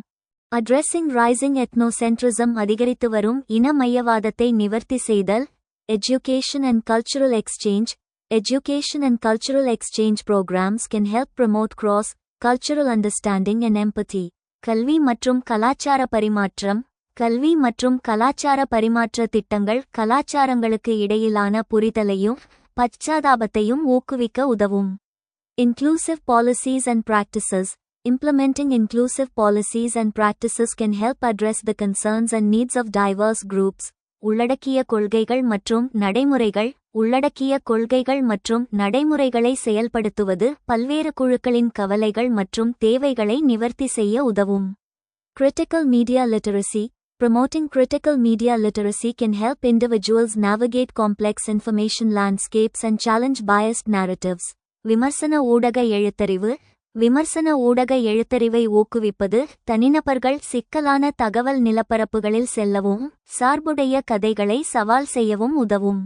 Addressing rising ethnocentrism. அதிகரித்து வரும் இன மையவாதத்தை நிவர்த்தி செய்தல். Education and cultural exchange. Education and cultural exchange programs can help promote cross-cultural understanding and empathy. கல்வி மற்றும் கலாச்சார பரிமாற்றம். கல்வி மற்றும் கலாச்சார பரிமாற்ற திட்டங்கள் கலாச்சாரங்களுக்கு இடையிலான புரிதலையும் பச்சாதாபத்தையும் ஊக்குவிக்க உதவும். Inclusive policies and practices. Implementing inclusive policies and practices can help address the concerns and needs of diverse groups. உள்ளடக்கிய கொள்கைகள் மற்றும் நடைமுறைகள். உள்ளடக்கிய கொள்கைகள் மற்றும் நடைமுறைகளை செயல்படுத்துவது பல்வேறு குழுக்களின் கவலைகள் மற்றும் தேவைகளை நிவர்த்தி செய்ய உதவும். Critical media literacy. Promoting critical media literacy can help individuals navigate complex information landscapes and challenge biased narratives. விமர்சன ஊடக எழுத்தறிவு. விமர்சன ஊடக எழுத்தறிவை ஊக்குவிப்பது தனிநபர்கள் சிக்கலான தகவல் நிலப்பரப்புகளில் செல்லவும் சார்புடைய கதைகளை சவால் செய்யவும் உதவும்.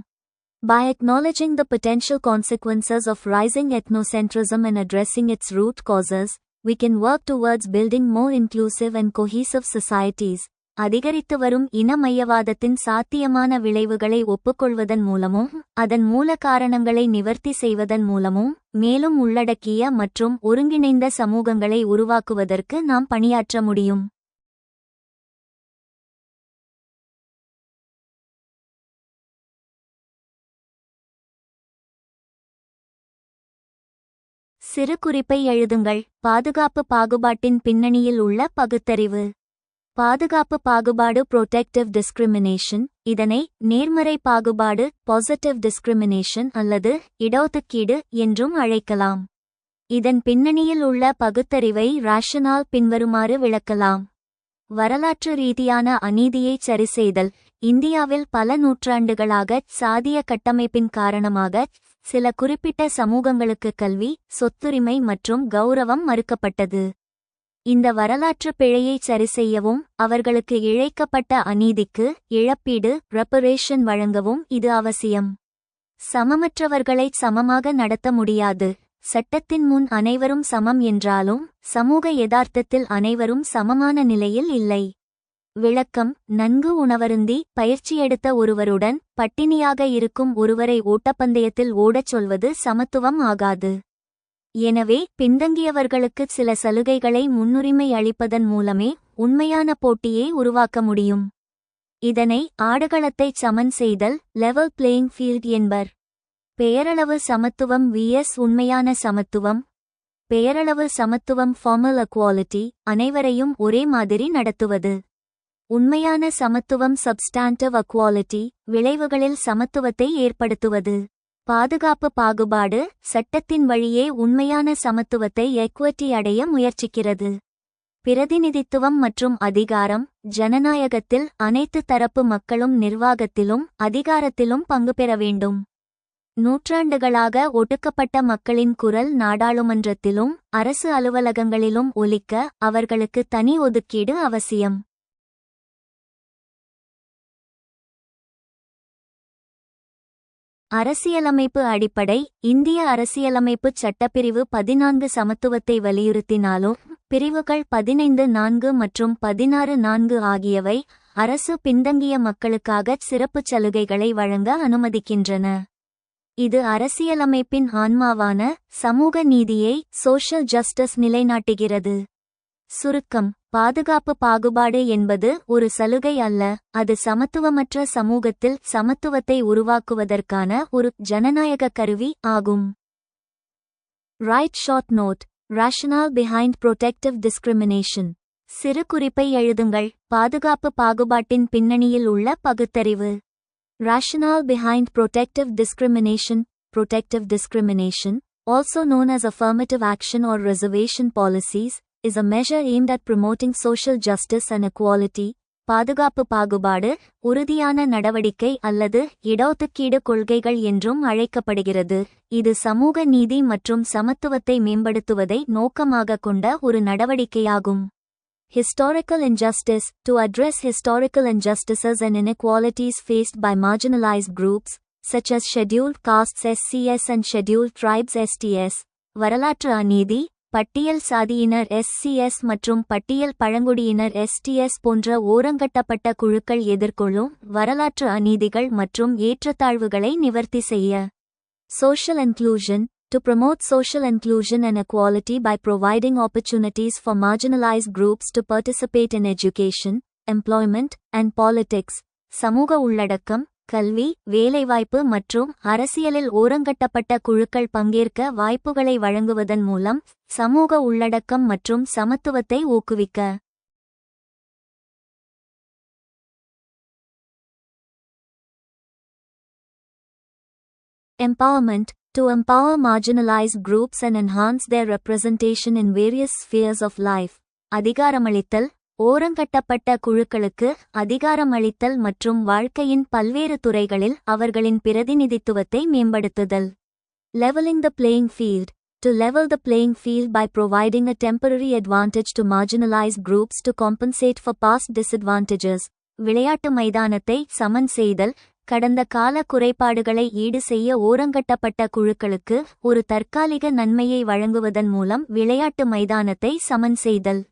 By acknowledging the potential consequences of rising ethnocentrism and addressing its root causes, we can work towards building more inclusive and cohesive societies. அதிகரித்து வரும் இன மையவாதத்தின் சாத்தியமான விளைவுகளை ஒப்புக்கொள்வதன் மூலமும் அதன் மூல காரணங்களை நிவர்த்தி செய்வதன் மூலமும் மேலும் உள்ளடக்கிய மற்றும் ஒருங்கிணைந்த சமூகங்களை உருவாக்குவதற்கு நாம் பணியாற்ற முடியும். சிறு குறிப்பை எழுதுங்கள். பாதுகாப்பு பாகுபாட்டின் பின்னணியில் உள்ள பகுத்தறிவு. பாதுகாப்பு பாகுபாடு protective discrimination, இதனை நேர்மறை பாகுபாடு positive discrimination அல்லது இடஒதுக்கீடு என்றும் அழைக்கலாம். இதன் பின்னணியில் உள்ள பகுத்தறிவை ராஷனால் பின்வருமாறு விளக்கலாம். வரலாற்று ரீதியான அநீதியை சரிசெய்தல். இந்தியாவில் பல நூற்றாண்டுகளாக சாதிய கட்டமைப்பின் காரணமாக சில குறிப்பிட்ட சமூகங்களுக்கு கல்வி, சொத்துரிமை மற்றும் கௌரவம் மறுக்கப்பட்டது. இந்த வரலாற்று பிழையை சரிசெய்யவும் அவர்களுக்கு இழைக்கப்பட்ட அநீதிக்கு இழப்பீடு ரெப்பரேஷன் வழங்கவும் இது அவசியம். சமமற்றவர்களைச் சமமாக நடத்த முடியாது. சட்டத்தின் முன் அனைவரும் சமம் என்றாலும் சமூக யதார்த்தத்தில் அனைவரும் சமமான நிலையில் இல்லை. விளக்கம். நன்கு உணவருந்தி பயிற்சி எடுத்த ஒருவருடன் பட்டினியாக இருக்கும் ஒருவரை ஓட்டப்பந்தயத்தில் ஓடச் சொல்வது சமத்துவம் ஆகாது. எனவே பின்தங்கியவர்களுக்கு சில சலுகைகளை முன்னுரிமை அளிப்பதன் மூலமே உண்மையான போட்டியை உருவாக்க முடியும். இதனை ஆடுகளத்தை சமன் செய்தல், லெவல் பிளேயிங் ஃபீல்ட் என்பர். பெயரளவு சமத்துவம் vs உண்மையான சமத்துவம். பெயரளவு சமத்துவம் ஃபார்மல் எக்வாலிட்டி, அனைவரையும் ஒரே மாதிரி நடத்துவது. உண்மையான சமத்துவம் சப்ஸ்டாண்டிவ் எக்வாலிட்டி, விளைவுகளில் சமத்துவத்தை ஏற்படுத்துவது. பாதுகாப்பு பாகுபாடு, சட்டத்தின் வழியே உண்மையான சமத்துவத்தை எக்விட்டி அடைய முயற்சிக்கிறது. பிரதிநிதித்துவம் மற்றும் அதிகாரம், ஜனநாயகத்தில் அனைத்து தரப்பு மக்களும் நிர்வாகத்திலும் அதிகாரத்திலும் பங்கு பெற வேண்டும். நூற்றாண்டுகளாக ஒடுக்கப்பட்ட மக்களின் குரல் நாடாளுமன்றத்திலும் அரசு அலுவலகங்களிலும் ஒலிக்க அவர்களுக்கு தனி ஒதுக்கீடு அவசியம். அரசியலமைப்பு அடிப்படை. இந்திய அரசியலமைப்புச் சட்டப்பிரிவு 14 சமத்துவத்தை வலியுறுத்தினாலும் பிரிவுகள் 15(4) மற்றும் 16(4) ஆகியவை அரசு பின்தங்கிய மக்களுக்காக சிறப்புச் சலுகைகளை வழங்க அனுமதிக்கின்றன. இது அரசியலமைப்பின் ஆன்மாவான சமூக நீதியை, சோஷியல் ஜஸ்டிஸ் நிலைநாட்டுகிறது. சுருக்கம்: பாதுகாப்பு பாகுபாடு என்பது ஒரு சலுகை அல்ல, அது சமத்துவமற்ற சமூகத்தில் சமத்துவத்தை உருவாக்குவதற்கான ஒரு ஜனநாயக கருவி ஆகும். Write short note: rationale behind protective discrimination. சிறு குறிப்பை எழுதுங்கள். பாதுகாப்பு பாகுபாட்டின் பின்னணியில் உள்ள பகுத்தறிவு. Rationale behind protective discrimination. Protective discrimination, also known as affirmative action or reservation policies, is a measure aimed at promoting social justice and equality. பாதுகாப்பு பாகுபாடு உறுதியான நடவடிக்கை அல்லது இடஒதுக்கீடு கொள்கைகள் என்றும் அழைக்கப்படுகிறது. இது சமூக நீதி மற்றும் சமத்துவத்தை மேம்படுத்துவதை நோக்கமாக கொண்ட ஒரு நடவடிக்கையாகும். Historical injustice. To address historical injustices and inequalities faced by marginalized groups, such as scheduled castes SCS and scheduled tribes STS, வரலாற்று அநீதி, பட்டியல் சாதியினர் SCS மற்றும் பட்டியல் பழங்குடியினர் STS போன்ற ஓரங்கட்டப்பட்ட குழுக்கள் எதிர்கொள்ளும் வரலாற்று அநீதிகள் மற்றும் ஏற்றத்தாழ்வுகளை நிவர்த்தி செய்ய. Social inclusion. To promote social inclusion and equality by providing opportunities for marginalized groups to participate in education, employment, and politics. சமூக உள்ளடக்கம், கல்வி, வேலைவாய்ப்பு மற்றும் அரசியலில் ஓரங்கட்டப்பட்ட குழுக்கள் பங்கேற்க வாய்ப்புகளை வழங்குவதன் மூலம் சமூக உள்ளடக்கம் மற்றும் சமத்துவத்தை ஊக்குவிக்க. Empowerment. To empower marginalized groups and enhance their representation in various spheres of life. அதிகாரமளித்தல், ஓரங்கட்டப்பட்ட குழுக்களுக்கு அதிகாரமளித்தல் மற்றும் வாழ்க்கையின் பல்வேறு துறைகளில் அவர்களின் பிரதிநிதித்துவத்தை மேம்படுத்துதல். Leveling the playing field. To level the playing field by providing a temporary advantage to marginalized groups to compensate for past disadvantages. விளையாட்டு மைதானத்தை சமன் செய்தல், கடந்த கால குறைபாடுகளை ஈடு செய்ய ஓரங்கட்டப்பட்ட குழுக்களுக்கு ஒரு தற்காலிக நன்மையை வழங்குவதன் மூலம் விளையாட்டு மைதானத்தை சமன் செய்தல்.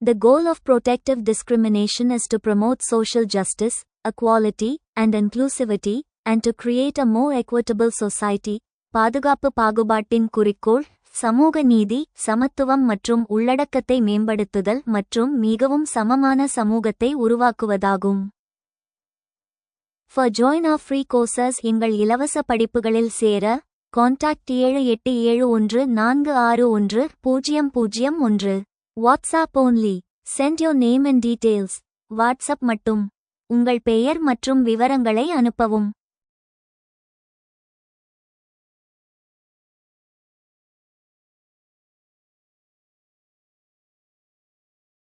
The goal of protective discrimination is to promote social justice, equality, and inclusivity, and to create a more equitable society. பாதுகாப்பு பாகுபாட்டின் குறிக்கோள் சமூக நீதி, சமத்துவம் மற்றும் உள்ளடக்கத்தை மேம்படுத்துதல் மற்றும் மிகவும் சமமான சமூகத்தை உருவாக்குவதாகும். For join our free courses, எங்கள் இலவச படிப்புகளில் சேர contact 7871461001. WhatsApp only. Send your name and details. WhatsApp மட்டும். உங்கள் பெயர் மற்றும் விவரங்களை அனுப்பவும்.